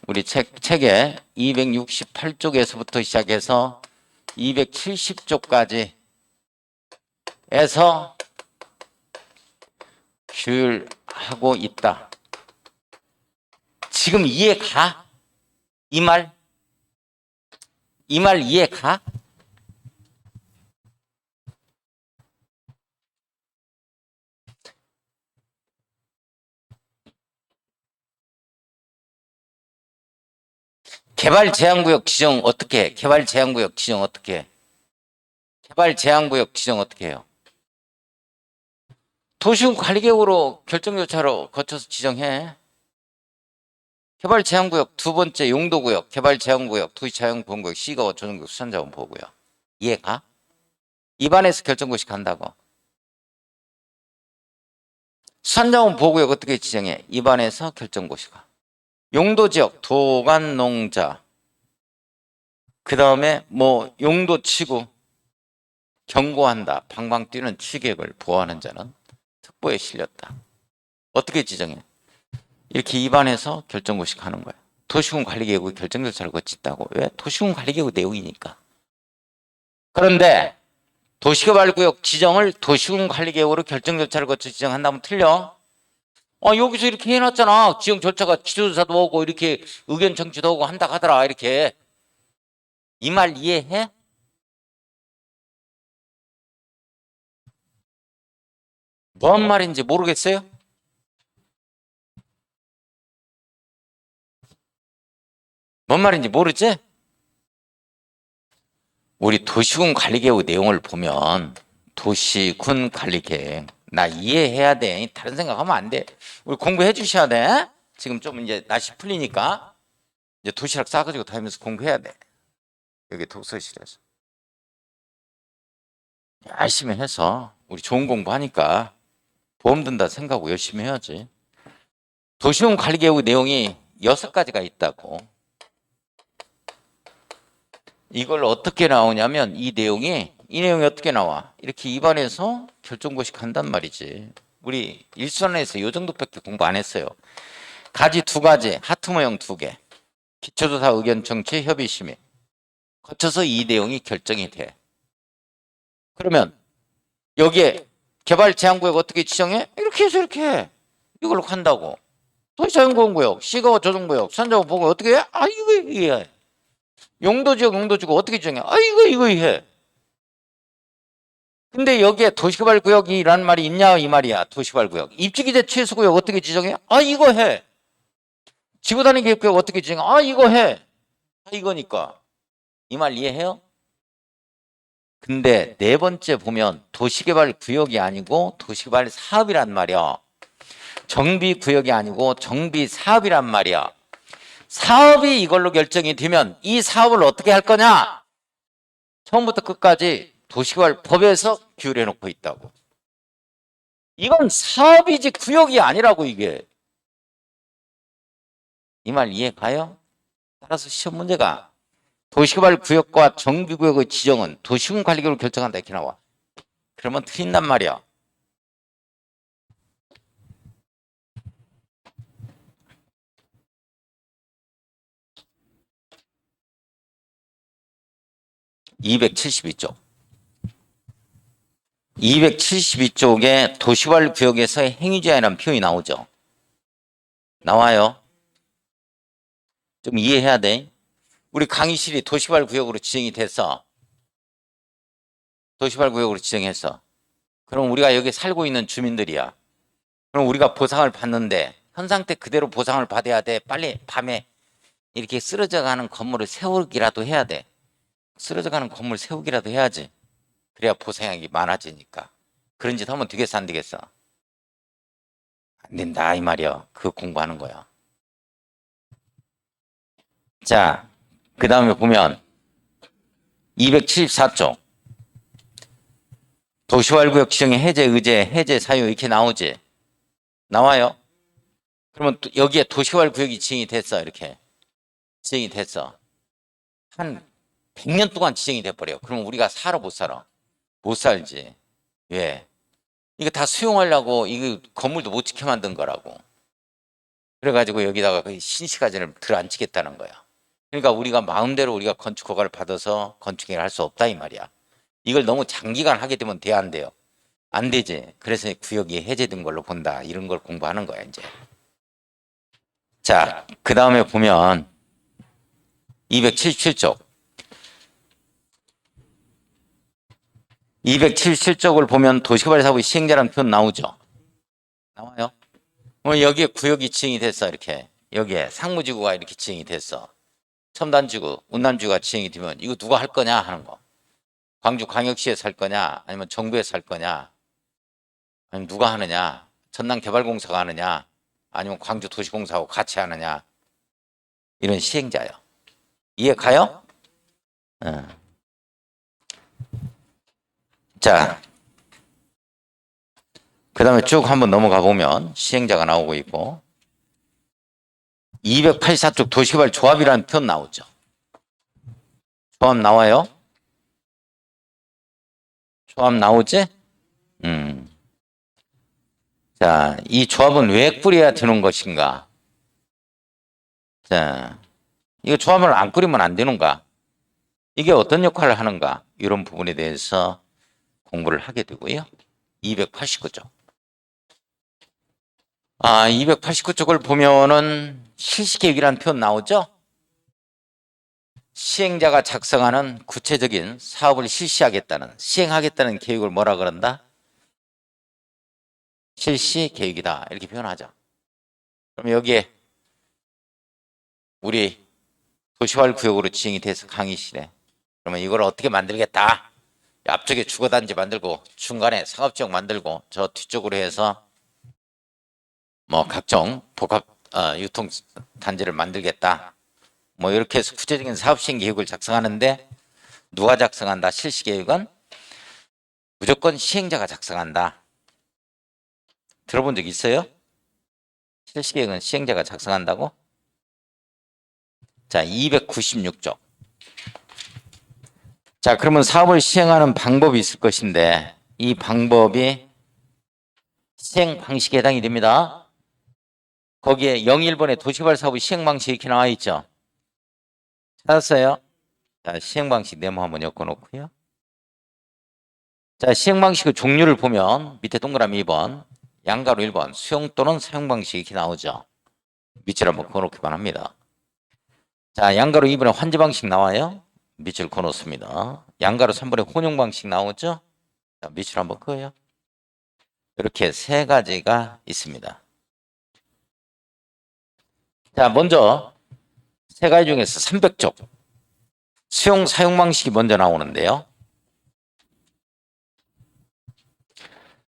우리 책에 268쪽에서부터 시작해서 270쪽까지 에서 규율하고 있다. 지금 이해가? 이 말 이해가? 개발제한구역 지정 어떻게 해? 개발제한구역 지정 어떻게 해? 개발제한구역 지정 어떻게 해요? 도시군 관리계획으로 결정 절차로 거쳐서 지정해. 개발제한구역 두 번째 용도구역, 개발제한구역, 도시자연보호구역, 시가 조정구역, 수산자원보호구역. 이해가? 입안에서 결정고시 간다고. 수산자원보호구역 어떻게 지정해? 입안에서 결정고시가. 용도지역, 도간농자. 그 다음에 뭐 용도치구. 경고한다. 방방 뛰는 취객을 보호하는 자는 특보에 실렸다. 어떻게 지정해? 이렇게 입안에서 결정고시 가는 거야. 도시군 관리계획의 결정 절차를 거친다고. 왜? 도시군 관리계획 내용이니까. 그런데 도시개발구역 지정을 도시군 관리계획으로 결정 절차를 거쳐 지정한다면 틀려. 여기서 이렇게 해놨잖아. 지정 절차가 지도조사도 오고 이렇게 의견 청취도 오고 한다 하더라. 이렇게. 이 말 이해해? 뭔 말인지 모르겠어요? 뭔 말인지 모르지? 우리 도시군 관리계획 내용을 보면 도시군 관리계획 나 이해해야 돼. 다른 생각하면 안 돼. 우리 공부해 주셔야 돼. 지금 좀 이제 날씨 풀리니까 이제 도시락 싸가지고 다니면서 공부해야 돼. 여기 독서실에서 열심히 해서 우리 좋은 공부하니까 보험 든다 생각하고 열심히 해야지. 도시군 관리계획 내용이 6가지가 있다고. 이걸 어떻게 나오냐면 이 내용이 어떻게 나와? 이렇게 입안에서 결정고시 간단 말이지. 우리 일선에서 이 정도밖에 공부 안 했어요. 가지 2가지, 하트 모형 2개. 기초조사 의견 청취 협의 심의. 거쳐서 이 내용이 결정이 돼. 그러면 여기에 개발 제한구역 어떻게 지정해? 이렇게 해서 이렇게 해. 이걸로 간다고. 도시자연보호구역, 시가와 조정구역, 산자고 보고 어떻게 해? 아 이거 해. 용도지역, 용도지구 어떻게 지정해? 아 이거 해. 근데 여기에 도시개발구역이라는 말이 있냐 이 말이야. 도시개발구역. 입지기재 최소구역 어떻게 지정해? 아 이거 해. 지구단위 계획구역 어떻게 지정해? 아 이거 해. 아 이거니까. 이 말 이해해요? 근데 네 번째 보면 도시개발구역이 아니고 도시개발 사업이란 말이야. 정비구역이 아니고 정비사업이란 말이야. 사업이 이걸로 결정이 되면 이 사업을 어떻게 할 거냐? 처음부터 끝까지 도시개발법에서 규율해 놓고 있다고. 이건 사업이지 구역이 아니라고 이게. 이 말 이해 가요? 따라서 시험 문제가 도시개발구역과 정비구역의 지정은 도시군관리局결정한다 이렇게 나와. 그러면 틀린단 말이야. (272쪽) 272쪽에 도시개발구역에서의 행위제한이라는 표현이 나오죠. 나와요. 좀 이해해야 돼. 우리 강의실이 도시개발구역으로 지정이 됐어. 도시개발구역으로 지정했어. 그럼 우리가 여기 살고 있는 주민들이야. 그럼 우리가 보상을 받는데 현 상태 그대로 보상을 받아야 돼. 빨리 밤에 이렇게 쓰러져가는 건물을 세우기라도 해야 돼. 쓰러져가는 건물 세우기라도 해야지. 그래야 보상액이 많아지니까. 그런 짓 하면 되겠어 안 되겠어? 안 된다 이 말이야. 그거 공부하는 거야. 자, 그 다음에 보면 274쪽 도시개발구역 지정의 해제 의제 해제 사유 이렇게 나오지. 나와요. 그러면 또 여기에 도시개발구역이 지정이 됐어. 이렇게 지정이 됐어. 한 100년 동안 지정이 돼버려. 그럼 우리가 살아 못 살아? 못 살지. 왜? 이거 다 수용하려고 이거 건물도 못 지켜 만든 거라고. 그래가지고 여기다가 신시가지를 들어앉히겠다는 거야. 그러니까 우리가 마음대로 우리가 건축 허가를 받아서 건축을 할 수 없다 이 말이야. 이걸 너무 장기간 하게 되면 돼 안 돼요? 안 되지. 그래서 구역이 해제된 걸로 본다. 이런 걸 공부하는 거야 이제. 자, 그 다음에 보면 277쪽 277쪽을 보면 도시개발 사업의 시행자라는 표현 나오죠. 나와요. 여기에 구역이 지정이 됐어. 이렇게 여기에 상무지구가 이렇게 지정이 됐어. 첨단지구, 운남지구가 지정이 되면 이거 누가 할 거냐 하는 거. 광주광역시에서 할 거냐 아니면 정부에서 할 거냐 아니면 누가 하느냐 전남개발공사가 하느냐 아니면 광주도시공사하고 같이 하느냐 이런 시행자예요. 이해 가요? 자, 그 다음에 쭉 한번 넘어가 보면 시행자가 나오고 있고 284쪽 도시개발 조합이라는 표현 나오죠. 조합 나와요? 조합 나오지? 자, 이 조합은 왜 꾸려야 되는 것인가? 자, 이거 조합을 안 꾸리면 안 되는가? 이게 어떤 역할을 하는가? 이런 부분에 대해서 공부를 하게 되고요. 289쪽. 289쪽을 보면은 실시계획이라는 표현 나오죠? 시행자가 작성하는 구체적인 사업을 실시하겠다는, 시행하겠다는 계획을 뭐라 그런다? 실시계획이다. 이렇게 표현하죠. 그럼 여기에 우리 도시개발구역으로 지정이 돼서 강의실에 그러면 이걸 어떻게 만들겠다? 앞쪽에 주거단지 만들고 중간에 상업지역 만들고 저 뒤쪽으로 해서 뭐 각종 복합 유통단지를 만들겠다. 뭐 이렇게 해서 구체적인 사업시행 계획을 작성하는데 누가 작성한다? 실시계획은 무조건 시행자가 작성한다. 들어본 적 있어요? 실시계획은 시행자가 작성한다고? 자, 296쪽. 자, 그러면 사업을 시행하는 방법이 있을 것인데 이 방법이 시행 방식에 해당이 됩니다. 거기에 01번에 도시개발 사업의 시행 방식이 이렇게 나와 있죠. 찾았어요? 자, 시행 방식 네모 한번 엮어 놓고요. 자, 시행 방식의 종류를 보면 밑에 동그라미 2번, 양가로 1번, 수용 또는 사용 방식 이렇게 나오죠. 밑줄 한번 그어놓기만 합니다. 자, 양가로 2번에 환지 방식 나와요. 밑줄 그어놓습니다. 양가로 3번에 혼용 방식 나오죠. 자, 밑줄 한번 그어요. 이렇게 세 가지가 있습니다. 자, 먼저 세 가지 중에서 300쪽 수용 사용 방식이 먼저 나오는데요.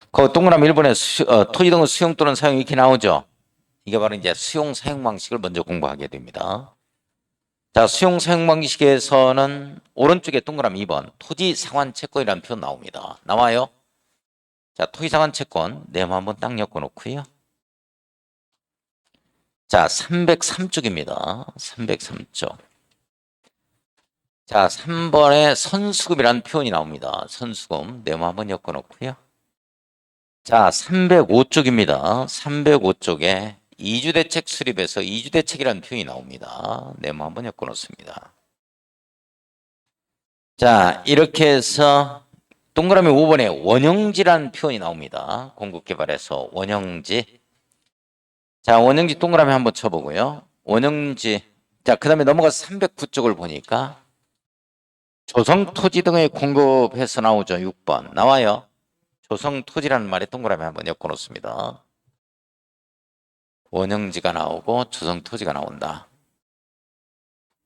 그 동그라미 1번에 토지 등의 수용 또는 사용 이렇게 나오죠. 이게 바로 이제 수용 사용 방식을 먼저 공부하게 됩니다. 자, 수용 사용 방식에서는 오른쪽에 동그라미 2번 토지 상환 채권이라는 표현 나옵니다. 나와요. 자, 토지 상환 채권 네모 한번 딱 엮어 놓고요. 자, 303쪽입니다. 303쪽. 자, 3번에 선수금이라는 표현이 나옵니다. 선수금 네모 한번 엮어 놓고요. 자, 305쪽입니다. 305쪽에 이주대책 수립에서 이주대책이라는 표현이 나옵니다. 네모 한번 엮어 놓습니다. 자, 이렇게 해서 동그라미 5번에 원형지라는 표현이 나옵니다. 공급개발에서 원형지. 자, 원형지 동그라미 한번 쳐보고요. 원형지. 자, 그 다음에 넘어가서 309쪽을 보니까 조성토지 등의 공급해서 나오죠. 6번. 나와요. 조성토지라는 말에 동그라미 한번 엮어 놓습니다. 원형지가 나오고 조성토지가 나온다.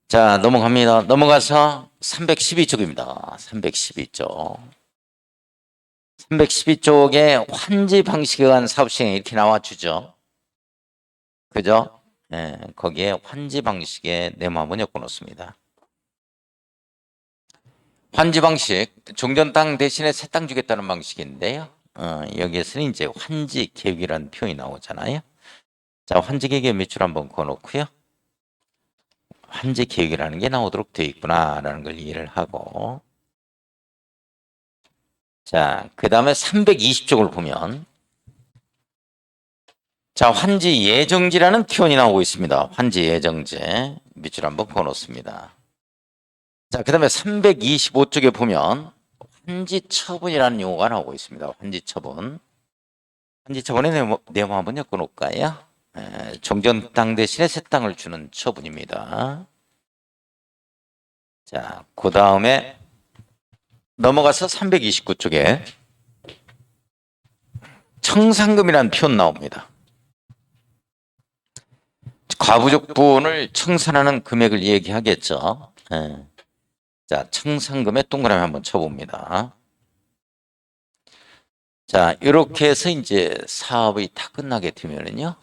자, 넘어갑니다. 넘어가서 312쪽입니다. 312쪽. 312쪽에 환지 방식에 관한 사업시행 이렇게 나와주죠. 그죠? 예, 거기에 환지 방식에 네모 한번 엮어 놓습니다. 환지 방식, 종전 땅 대신에 새 땅 주겠다는 방식인데요. 여기에서는 이제 환지 계획이라는 표현이 나오잖아요. 자, 환지 계획에 밑줄 한번 그어 놓고요. 환지 계획이라는 게 나오도록 되어 있구나라는 걸 이해를 하고. 자, 그 다음에 320쪽을 보면 자, 환지 예정지라는 표현이 나오고 있습니다. 환지 예정지 밑줄 한번 그어 놓습니다. 자, 그 다음에 325쪽에 보면 환지 처분이라는 용어가 나오고 있습니다. 환지 처분. 환지 처분의 네모 한번 엮어 놓을까요? 종전 땅 대신에 새 땅을 주는 처분입니다. 자, 그 다음에 넘어가서 329쪽에 청산금이라는 표현 나옵니다. 과부족분을 청산하는 금액을 얘기하겠죠. 자, 청산금에 동그라미 한번 쳐봅니다. 자, 이렇게 해서 이제 사업이 다 끝나게 되면은요,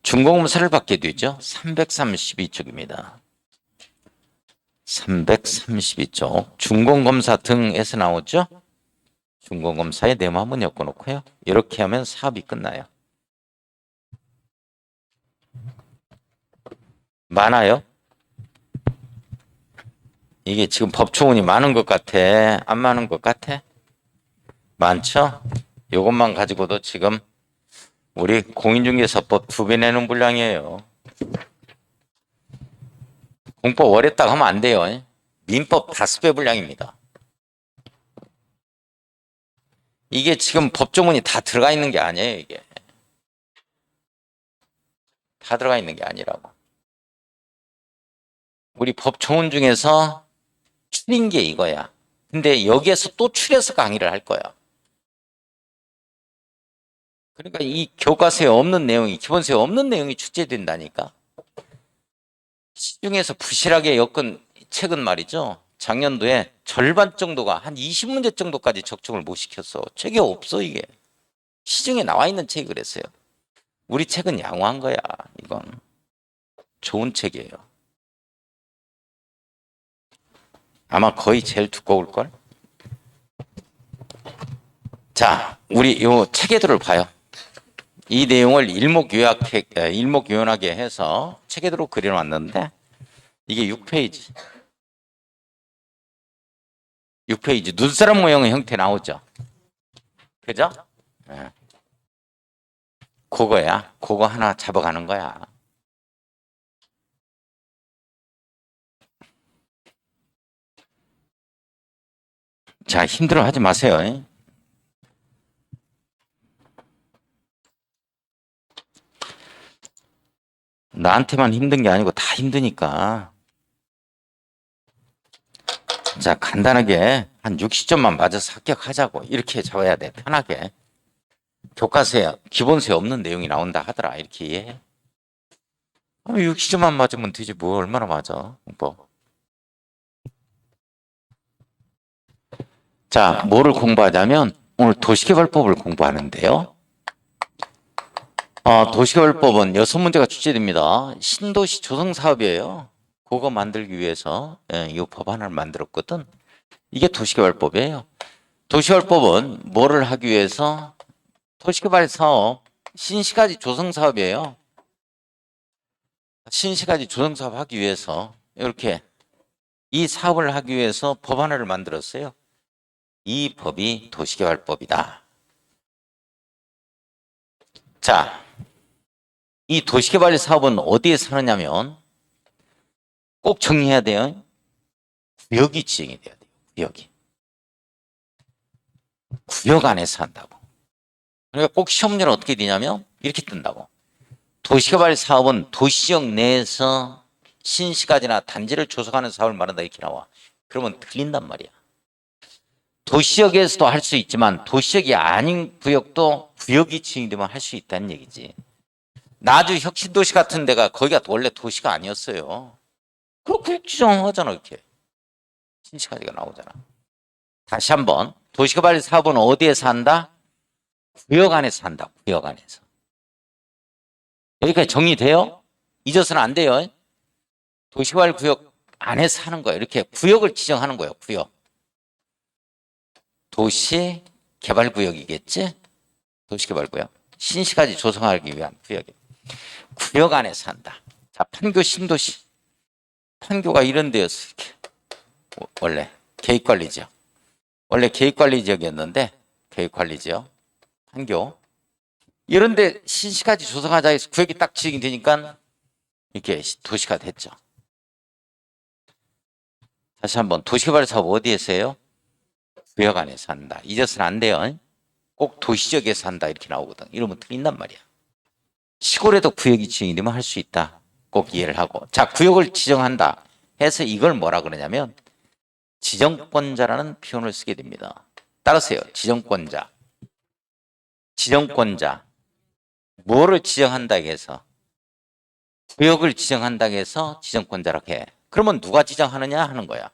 준공검사를 받게 되죠. 332쪽입니다. 332쪽. 준공검사 등에서 나오죠. 준공검사에 네모 한번 엮어 놓고요. 이렇게 하면 사업이 끝나요. 많아요? 이게 지금 법조문이 많은 것 같아? 안 많은 것 같아? 많죠? 이것만 가지고도 지금 우리 공인중개사법 2배 내는 분량이에요. 공법 어렵다고 하면 안 돼요. 민법 5배 분량입니다. 이게 지금 법조문이 다 들어가 있는 게 아니에요, 이게. 다 들어가 있는 게 아니라고. 우리 법조문 중에서 추린 게 이거야. 근데 여기에서 또 추려서 강의를 할 거야. 그러니까 이 교과서에 없는 내용이, 기본서에 없는 내용이 출제된다니까. 시중에서 부실하게 엮은 책은 말이죠. 작년도에 절반 정도가 한 20문제 정도까지 적중을 못 시켰어. 책이 없어, 이게. 시중에 나와 있는 책이 그랬어요. 우리 책은 양호한 거야, 이건. 좋은 책이에요. 아마 거의 제일 두꺼울걸? 자, 우리 요 체계도를 봐요. 이 내용을 일목요연하게 해서 체계도로 그려놨는데 이게 6페이지. 6페이지. 눈사람 모형의 형태 나오죠? 그죠? 네. 그거야. 그거 하나 잡아가는 거야. 자, 힘들어 하지 마세요. 나한테만 힘든 게 아니고 다 힘드니까. 자, 간단하게 한 60점만 맞아서 합격하자고. 이렇게 잡아야 돼. 편하게. 교과서에 기본서에 없는 내용이 나온다 하더라. 이렇게 이해해. 60점만 맞으면 되지. 뭐 얼마나 맞아. 뭐. 자, 뭐를 공부하자면 오늘 도시개발법을 공부하는데요. 도시개발법은 6문제가 출제됩니다. 신도시 조성사업이에요. 그거 만들기 위해서 이 법 하나를 만들었거든. 이게 도시개발법이에요. 도시개발법은 뭐를 하기 위해서 도시개발 사업, 신시가지 조성 사업이에요. 신시가지 조성 사업 하기 위해서 이렇게 이 사업을 하기 위해서 법 하나를 만들었어요. 이 법이 도시개발법이다. 자, 이 도시개발 사업은 어디에서 하느냐면 꼭 정리해야 돼요. 구역이 지정이 돼야 돼요. 구역이. 구역 안에서 한다고. 그러니까 꼭 시험 문제는 어떻게 되냐면 이렇게 뜬다고. 도시개발 사업은 도시지역 내에서 신시가지나 단지를 조성하는 사업을 말한다 이렇게 나와. 그러면 틀린단 말이야. 도시지역에서도 할 수 있지만 도시지역이 아닌 구역도 구역이 지정이 되면 할 수 있다는 얘기지. 나주 혁신도시 같은 데가 거기가 원래 도시가 아니었어요. 그럼 구역 지정하잖아 이렇게. 신시가지가 나오잖아. 다시 한번 도시개발 사업은 어디에서 한다? 구역 안에서 한다. 구역 안에서. 여기까지 정리돼요? 잊어서는 안 돼요. 도시개발 구역 안에서 하는 거예요. 이렇게 구역을 지정하는 거예요. 구역. 도시개발구역이겠지? 도시개발구역. 신시가지 조성하기 위한 구역이. 구역 안에서 한다. 자, 판교 신도시. 판교가 이런 데였어. 이렇게. 원래 계획관리지역. 원래 계획관리지역이었는데 계획관리지역. 판교. 이런데 신시가지 조성하자 해서 구역이 딱 지정이 되니까 이렇게 도시가 됐죠. 다시 한번 도시개발 사업 어디에서 해요? 구역 안에서 한다. 잊어서는 안 돼요. 꼭 도시지역에서 한다 이렇게 나오거든. 이러면 틀린단 말이야. 시골에도 구역이 지정이 되면 할 수 있다. 꼭 이해를 하고. 자, 구역을 지정한다 해서 이걸 뭐라 그러냐면 지정권자라는 표현을 쓰게 됩니다. 따르세요. 지정권자. 지정권자. 뭐를 지정한다 해서 구역을 지정한다 해서 지정권자라고 해. 그러면 누가 지정하느냐 하는 거야.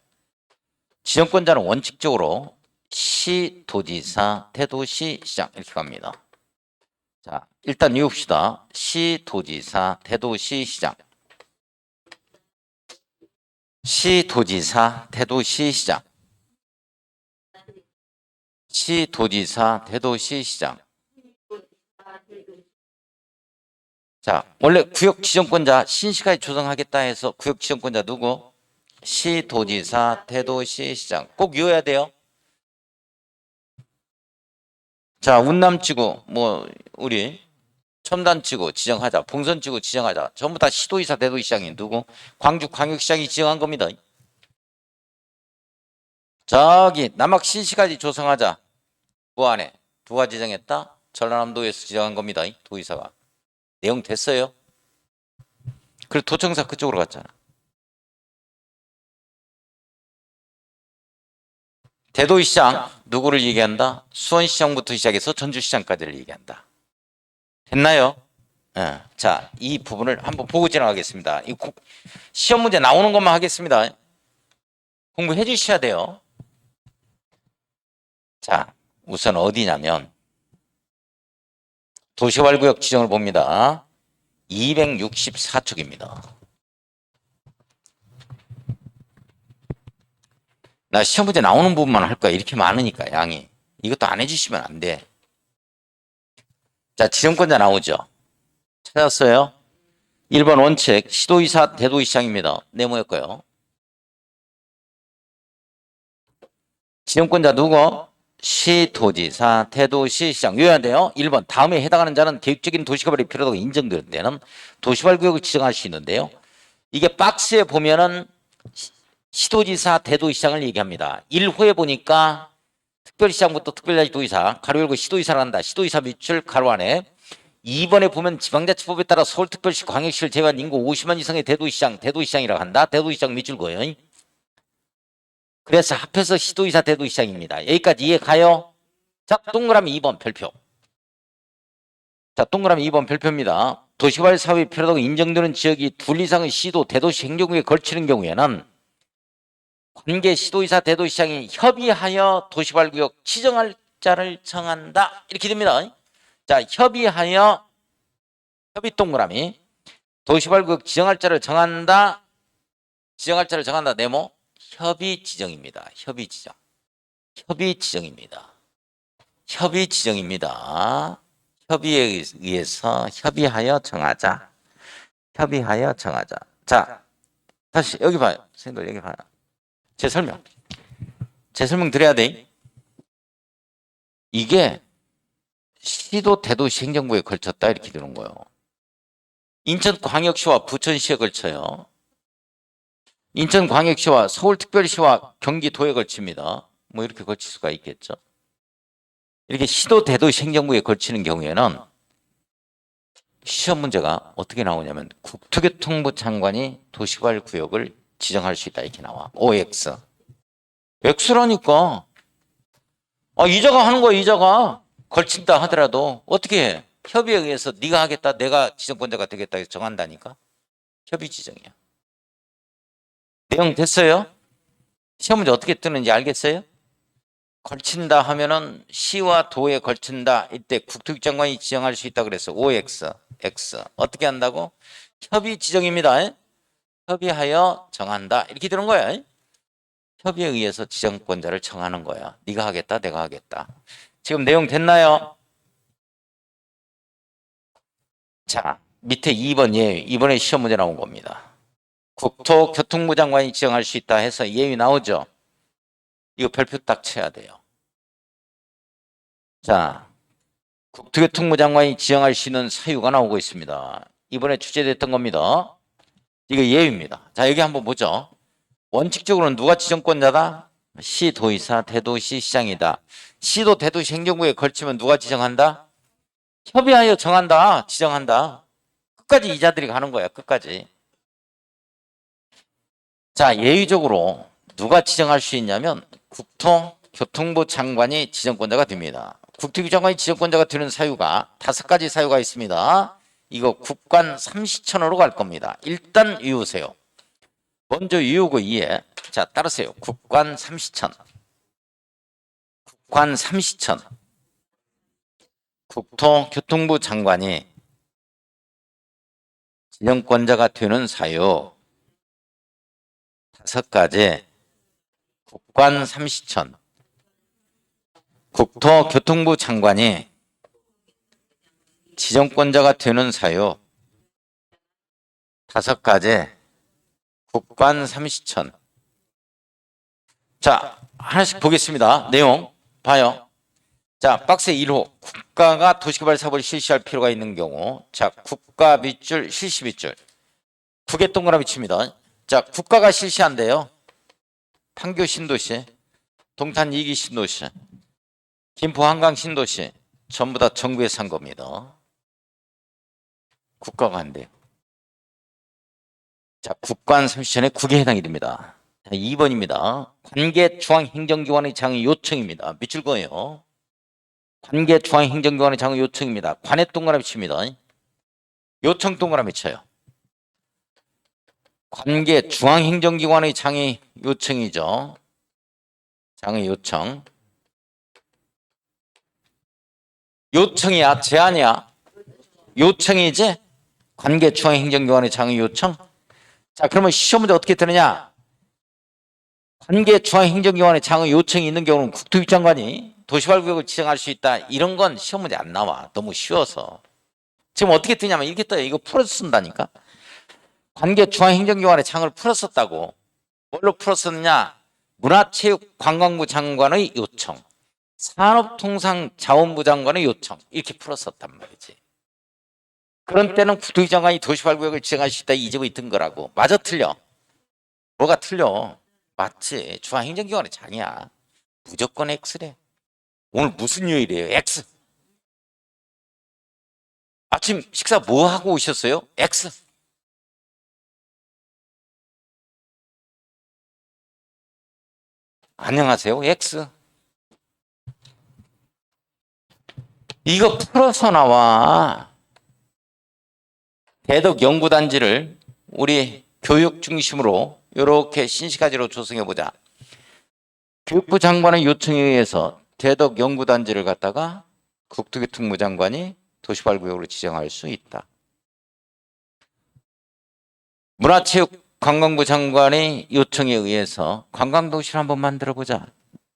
지정권자는 원칙적으로 시, 도지사, 대도시, 시장 이렇게 갑니다. 자, 일단 외웁시다. 시, 도지사, 대도시, 시장. 시, 도지사, 대도시, 시장. 시, 도지사, 대도시, 시장. 자, 원래 구역 지정권자 신시가지 조성하겠다 해서 구역 지정권자 누구? 시, 도지사, 대도시, 시장. 꼭 외워야 돼요. 자, 운남지구, 우리 첨단지구 지정하자, 봉선지구 지정하자. 전부 다 시도지사, 대도시장이 누구? 광주 광역시장이 지정한 겁니다. 저기 남학 신시가지 조성하자. 뭐 안에 누가 지정했다? 전라남도에서 지정한 겁니다. 도지사가. 내용 됐어요? 그리고 도청사 그쪽으로 갔잖아. 대도시장 누구를 얘기한다? 수원시장부터 시작해서 전주시장까지를 얘기한다. 됐나요? 자, 이 부분을 한번 보고 지나가겠습니다. 시험 문제 나오는 것만 하겠습니다. 공부해 주셔야 돼요. 자, 우선 어디냐면 도시개발구역 지정을 봅니다. 264쪽입니다. 나 시험 문제 나오는 부분만 할 거야. 이렇게 많으니까 양이. 이것도 안 해주시면 안 돼. 자, 지정권자 나오죠. 찾았어요? 1번 원칙 시도지사 대도시장입니다. 네모였고요. 지정권자 누구? 시도지사 대도시시장 외워야 돼요. 1번 다음에 해당하는 자는 계획적인 도시개발이 필요하다고 인정되는 데는 도시개발구역을 지정할 수 있는데요. 이게 박스에 보면은 시도지사 대도시장을 얘기합니다. 1호에 보니까 특별시장부터 특별자치도의사 가로 열고 시도의사를 한다. 시도의사 밑줄 가로 안에 2번에 보면 지방자치법에 따라 서울특별시 광역시를 제외한 인구 50만 이상의 대도시장이라고 한다. 대도시장 밑줄 거예요. 그래서 합해서 시도의사 대도시장입니다. 여기까지 이해 가요? 자, 동그라미 2번 별표. 자, 동그라미 2번 별표입니다. 도시개발 사업이 필요하다고 인정되는 지역이 둘 이상의 시도 대도시 행정구에 걸치는 경우에는 관계 시도의사 대도시장이 협의하여 도시개발구역 지정할 자를 정한다. 이렇게 됩니다. 자, 협의하여 협의 동그라미 도시개발구역 지정할 자를 정한다. 지정할 자를 정한다. 네모 협의 지정입니다. 협의 지정. 협의 지정입니다. 협의 지정입니다. 협의에 의해서 협의하여 정하자. 협의하여 정하자. 자, 다시 여기 봐요. 선생님들 여기 봐요. 제 설명 드려야 돼. 이게 시도 대도시 행정구에 걸쳤다 이렇게 되는 거예요. 인천광역시와 부천시에 걸쳐요. 인천광역시와 서울특별시와 경기도에 걸칩니다. 뭐 이렇게 걸칠 수가 있겠죠. 이렇게 시도 대도시 행정구에 걸치는 경우에는 시험 문제가 어떻게 나오냐면 국토교통부 장관이 도시개발 구역을 지정할 수 있다 이렇게 나와. OX. X라니까. 이자가 하는 거야. 이자가 걸친다 하더라도 어떻게 해? 협의에 의해서 네가 하겠다, 내가 지정권자가 되겠다 해서 정한다니까. 협의 지정이야. 내용 됐어요? 시험 문제 어떻게 뜨는지 알겠어요? 걸친다 하면은 시와 도에 걸친다. 이때 국토교통장관이 지정할 수 있다 그래서 OX, X. 어떻게 한다고? 협의 지정입니다. 협의하여 정한다. 이렇게 되는 거야. 협의에 의해서 지정권자를 정하는 거야. 네가 하겠다, 내가 하겠다. 지금 내용 됐나요? 자, 밑에 2번 예외. 이번에 시험 문제 나온 겁니다. 국토교통부 장관이 지정할 수 있다 해서 예외 나오죠? 이거 별표 딱 쳐야 돼요. 자, 국토교통부 장관이 지정할 수 있는 사유가 나오고 있습니다. 이번에 취재됐던 겁니다. 이거 예외입니다. 자, 여기 한번 보죠. 원칙적으로는 누가 지정권자다? 시도의사, 대도시, 시장이다. 시도, 대도시 행정구에 걸치면 누가 지정한다? 협의하여 정한다. 지정한다. 끝까지 이자들이 가는 거야. 끝까지. 자, 예외적으로 누가 지정할 수 있냐면 국토교통부 장관이 지정권자가 됩니다. 국토교통부 장관이 지정권자가 되는 사유가 5가지 사유가 있습니다. 이거 국관 삼시천으로 갈 겁니다. 일단 외우세요. 먼저 외우고 이해. 자, 따르세요. 국관 삼시천. 국관 삼시천. 국토교통부 장관이 지정권자가 되는 사유 5가지. 국관 삼시천. 국토교통부 장관이 지정권자가 되는 사유 5가지. 국관 삼시천. 자, 하나씩 보겠습니다. 내용 봐요. 자, 박스 1호. 국가가 도시개발 사업을 실시할 필요가 있는 경우. 자, 국가 밑줄, 실시 밑줄. 2개 동그라미 칩니다. 자, 국가가 실시한대요. 판교 신도시, 동탄 2기 신도시, 김포 한강 신도시. 전부 다 정부에서 산 겁니다. 국가가 한대요. 자, 국관 삼시천에 9개 해당이 됩니다. 자, 2번입니다. 관계 중앙행정기관의 장의 요청입니다. 밑줄 거예요. 관계 중앙행정기관의 장의 요청입니다. 관에 동그라미 칩니다. 요청 동그라미 쳐요. 관계 중앙행정기관의 장의 요청이죠. 장의 요청. 요청이야, 제안이야? 요청이지? 관계 중앙행정기관의 장의 요청? 자, 그러면 시험 문제 어떻게 되느냐? 관계 중앙행정기관의 장의 요청이 있는 경우는 국토교통부 장관이 도시개발구역을 지정할 수 있다. 이런 건 시험 문제 안 나와. 너무 쉬워서. 지금 어떻게 뜨냐면 이렇게 떠요. 이거 풀어서 쓴다니까. 관계 중앙행정기관의 장을 풀었었다고. 뭘로 풀었었느냐? 문화체육관광부 장관의 요청, 산업통상자원부 장관의 요청, 이렇게 풀었었단 말이지. 그런 때는 국토교통부 장관이 도시개발구역을 지정할 수 있다. 이 집이 든 거라고. 맞아, 틀려? 뭐가 틀려? 맞지. 중앙행정기관의 장이야. 무조건 X래. 오늘 무슨 요일이에요? X. 아침 식사 뭐 하고 오셨어요? X. 안녕하세요. X. 이거 풀어서 나와. 대덕 연구단지를 우리 교육 중심으로 이렇게 신시가지로 조성해 보자. 교육부 장관의 요청에 의해서 대덕 연구단지를 갖다가 국토교통부 장관이 도시발구역으로 지정할 수 있다. 문화체육관광부 장관의 요청에 의해서 관광도시를 한번 만들어보자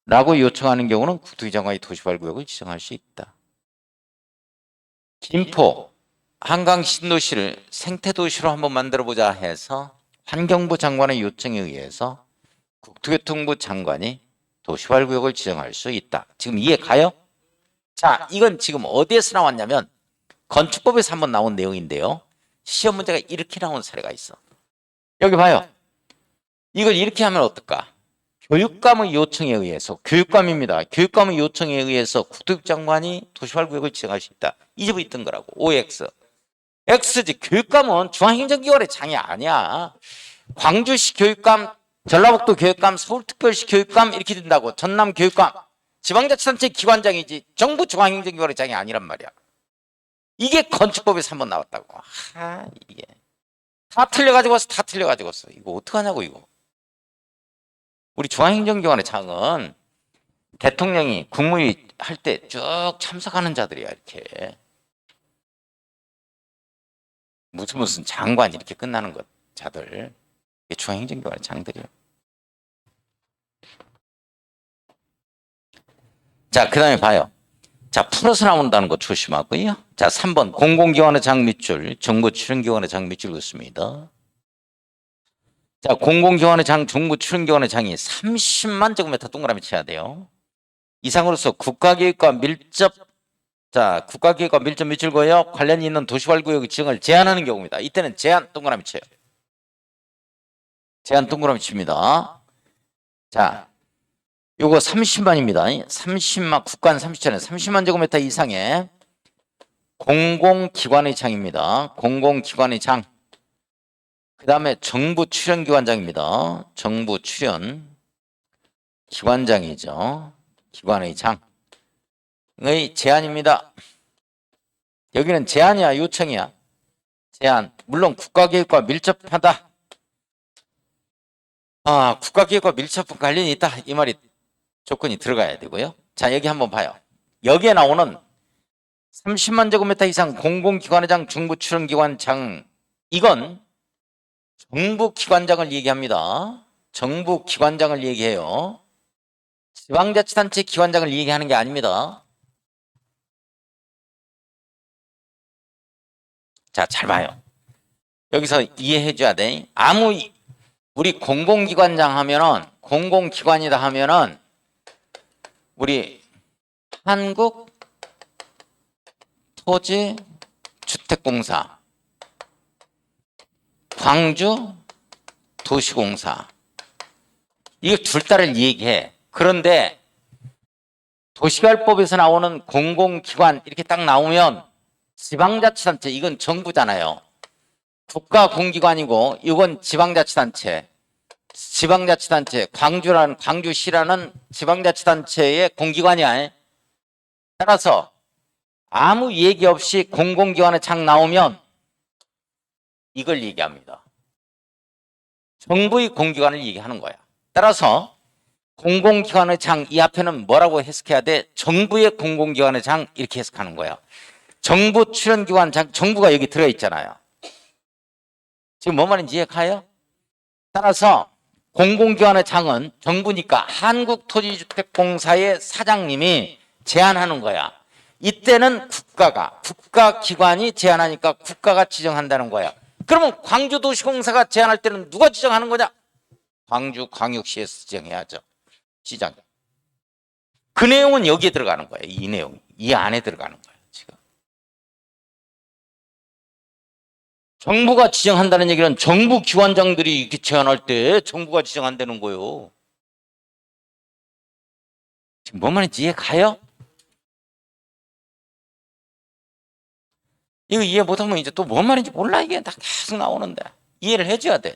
라고 요청하는 경우는 국토부 장관이 도시발구역을 지정할 수 있다. 김포 한강 신도시를 생태도시로 한번 만들어보자 해서 환경부 장관의 요청에 의해서 국토교통부 장관이 도시발구역을 지정할 수 있다. 지금 이해 가요? 자, 이건 지금 어디에서 나왔냐면 건축법에서 한번 나온 내용인데요. 시험 문제가 이렇게 나온 사례가 있어. 여기 봐요. 이걸 이렇게 하면 어떨까? 교육감의 요청에 의해서, 교육감입니다. 교육감의 요청에 의해서 국토교통부 장관이 도시발구역을 지정할 수 있다. 이 집에 있던 거라고. OX. X지. 교육감은 중앙행정기관의 장이 아니야. 광주시 교육감, 전라북도 교육감, 서울특별시 교육감 이렇게 된다고. 전남 교육감. 지방자치단체 기관장이지 정부 중앙행정기관의 장이 아니란 말이야. 이게 건축법에서 한번 나왔다고. 이게 다 틀려가지고 왔어. 다 틀려가지고 왔어. 이거 어떡하냐고 이거. 우리 중앙행정기관의 장은 대통령이 국무회의 할 때 쭉 참석하는 자들이야. 이렇게 무슨 장관 이렇게 끝나는 것 자들. 이게 중앙행정기관의 장들이야. 자, 그 다음에 봐요. 자, 풀어서 나온다는 거 조심하고요. 자, 3번 공공기관의 장 밑줄, 정부 출연기관의 장 밑줄 긋습니다. 자, 공공기관의 장, 정부 출연기관의 장이 30만 제곱미터 동그라미 쳐야 돼요. 이상으로서 국가계획과 밀접, 자, 국가계획과 밀접 밑줄구역 관련이 있는 도시발구역 지정을 제한하는 경우입니다. 이때는 제한 동그라미 쳐요. 제한 동그라미 칩니다. 자, 요거 30만입니다. 30만, 국간 30천에 30만 제곱미터 이상의 공공기관의 장입니다. 공공기관의 장. 그 다음에 정부 출연기관장입니다. 정부 출연 기관장이죠. 기관의 장의 제한입니다. 여기는 제한이야, 요청이야? 제한. 물론 국가계획과 밀접하다. 국가계획과 밀접한 관련이 있다. 이 말이 조건이 들어가야 되고요. 자, 여기 한번 봐요. 여기에 나오는 30만 제곱미터 이상 공공기관의 장, 정부 출연기관 장, 이건 정부기관장을 얘기합니다. 정부기관장을 얘기해요. 지방자치단체 기관장을 얘기하는 게 아닙니다. 자, 잘 봐요. 여기서 이해해 줘야 돼. 우리 공공기관장 하면은, 공공기관이다 하면은, 우리 한국토지주택공사, 광주도시공사, 이거 둘 다를 얘기해. 그런데 도시개발법에서 나오는 공공기관 이렇게 딱 나오면 지방자치단체, 이건 정부잖아요. 국가공기관이고 이건 지방자치단체. 지방자치단체, 광주시라는 지방자치단체의 공기관이야. 따라서 아무 얘기 없이 공공기관의 창 나오면 이걸 얘기합니다. 정부의 공기관을 얘기하는 거야. 따라서 공공기관의 장, 이 앞에는 뭐라고 해석해야 돼? 정부의 공공기관의 장, 이렇게 해석하는 거야. 정부 출연기관 장, 정부가 여기 들어있잖아요. 지금 뭔 말인지 이해가요? 따라서 공공기관의 장은 정부니까 한국토지주택공사의 사장님이 제안하는 거야. 이때는 국가기관이 제안하니까 국가가 지정한다는 거야. 그러면 광주도시공사가 제안할 때는 누가 지정하는 거냐? 광주광역시에서 지정해야죠. 지정. 그 내용은 여기에 들어가는 거예요. 이 내용, 이 안에 들어가는 거예요. 지금 정부가 지정한다는 얘기는 정부 기관장들이 이렇게 제안할 때 정부가 지정한다는 거예요. 지금 뭔 말인지 이해 가요? 이거 이해 못하면 이제 또 뭔 말인지 몰라. 이게 다 계속 나오는데 이해를 해줘야 돼.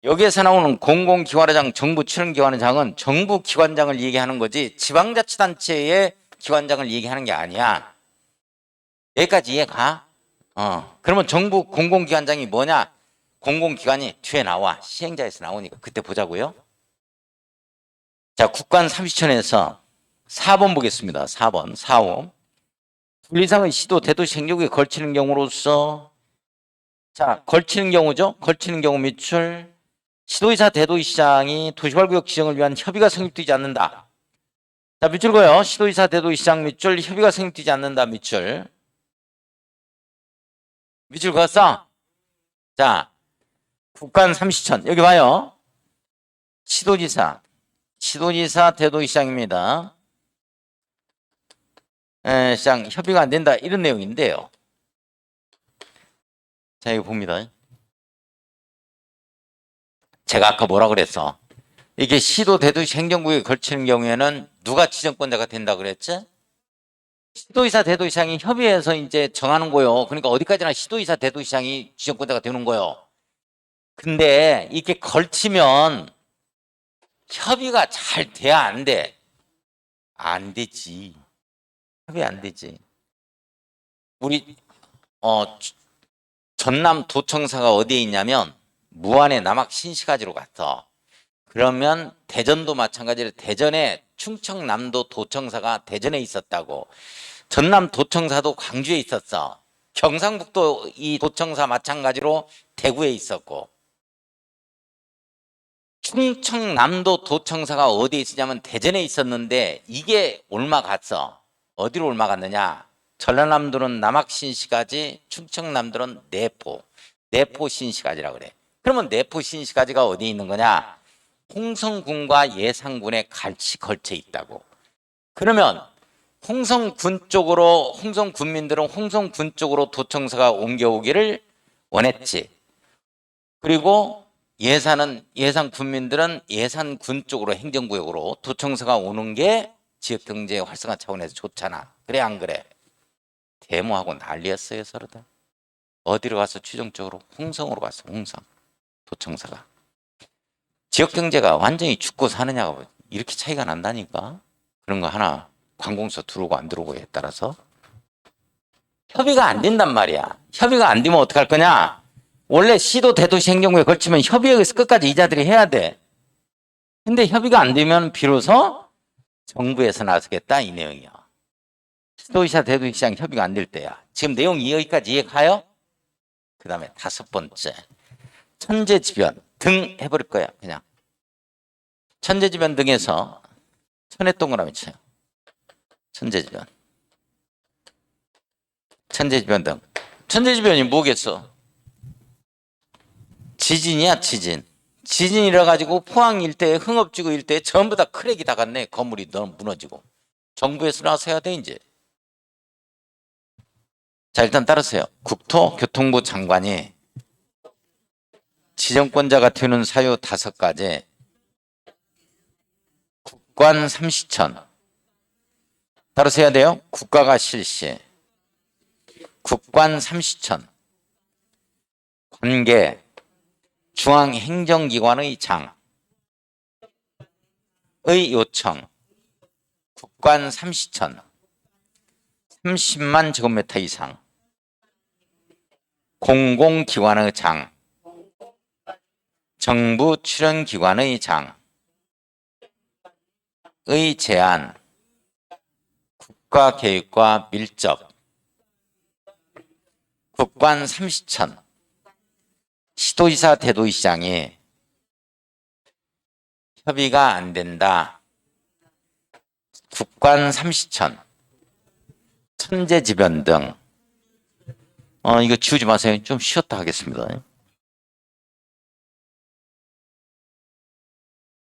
여기에서 나오는 공공기관회장, 정부출연기관회장은 정부 기관장을 얘기하는 거지 지방자치단체의 기관장을 얘기하는 게 아니야. 여기까지 이해가? 그러면 정부 공공기관장이 뭐냐? 공공기관이 뒤에 나와. 시행자에서 나오니까 그때 보자고요. 자, 국관 30촌에서 4번 보겠습니다. 4번, 4호. 둘 이상의 시도 대도시 행정구에 걸치는 경우로서, 자, 걸치는 경우죠. 걸치는 경우 밑줄. 시도의사 대도시장이 도시발구역 지정을 위한 협의가 성립되지 않는다. 자, 밑줄 그어요. 시도의사 대도시장 밑줄, 협의가 성립되지 않는다. 밑줄. 밑줄 그었어? 자, 국관 30천. 여기 봐요. 시도지사 대도시장입니다. 시장 협의가 안 된다. 이런 내용인데요. 자, 이거 봅니다. 제가 아까 뭐라 그랬어? 이게 시도 대도시 행정구역에 걸치는 경우에는 누가 지정권자가 된다 그랬지? 시도의사 대도시장이 협의해서 이제 정하는 거요. 그러니까 어디까지나 시도의사 대도시장이 지정권자가 되는 거요. 근데 이게 걸치면 협의가 잘 돼야 안 돼? 안 되지. 협의 안 되지. 우리 전남 도청사가 어디에 있냐면 무안의 남학 신시가지로 갔어. 그러면 대전도 마찬가지로 대전에 충청남도 도청사가 대전에 있었다고. 전남 도청사도 광주에 있었어. 경상북도 이 도청사 마찬가지로 대구에 있었고. 충청남도 도청사가 어디에 있었냐면 대전에 있었는데 이게 옮아갔어. 어디로 옮아갔느냐? 전라남도는 남학신시가지, 충청남도는 내포신시가지라 그래. 그러면 내포신시가지가 어디 있는 거냐? 홍성군과 예산군에 같이 걸쳐 있다고. 그러면 홍성군 쪽으로, 홍성군민들은 홍성군 쪽으로 도청사가 옮겨오기를 원했지. 그리고 예산 군민들은 예산군 쪽으로 행정구역으로 도청사가 오는 게 지역경제 활성화 차원에서 좋잖아. 그래 안 그래? 데모하고 난리였어요 서로들. 어디로 가서 최종적으로 홍성으로 갔어. 홍성 도청사가. 지역경제가 완전히 죽고 사느냐가 이렇게 차이가 난다니까. 그런 거 하나 관공서 들어오고 안 들어오고에 따라서 협의가 안 된단 말이야. 협의가 안 되면 어떡할 거냐? 원래 시도 대도시 행정구에 걸치면 협의회에서 끝까지 이자들이 해야 돼. 근데 협의가 안 되면 비로소 정부에서 나서겠다 이 내용이야. 시도의사 대도시장 협의가 안 될 때야. 지금 내용이 여기까지 이해가요? 그 다음에 5번째. 천재지변 등 해버릴 거야 그냥. 천재지변 등에서 천에 동그라미 쳐요. 천재지변 등. 천재지변이 뭐겠어? 지진이야 지진. 지진이라 가지고 포항 일대에 흥업지구 일대에 전부 다 크랙이 다 갔네. 건물이 너무 무너지고. 정부에서 나서야 돼 이제. 자 일단 따르세요. 국토교통부 장관이 지정권자가 되는 사유 5가지. 국관 30천. 따라서 해야 돼요. 국가가 실시. 국관 30천. 관계. 중앙행정기관의 장의 요청. 국관 30천. 30만 제곱미터 이상. 공공기관의 장. 정부 출연기관의 장의 제한. 국가계획과 밀접. 국관 30천. 시도지사 대도시장이 협의가 안 된다. 국관 30천. 천재지변 등. 이거 지우지 마세요. 좀 쉬었다 하겠습니다.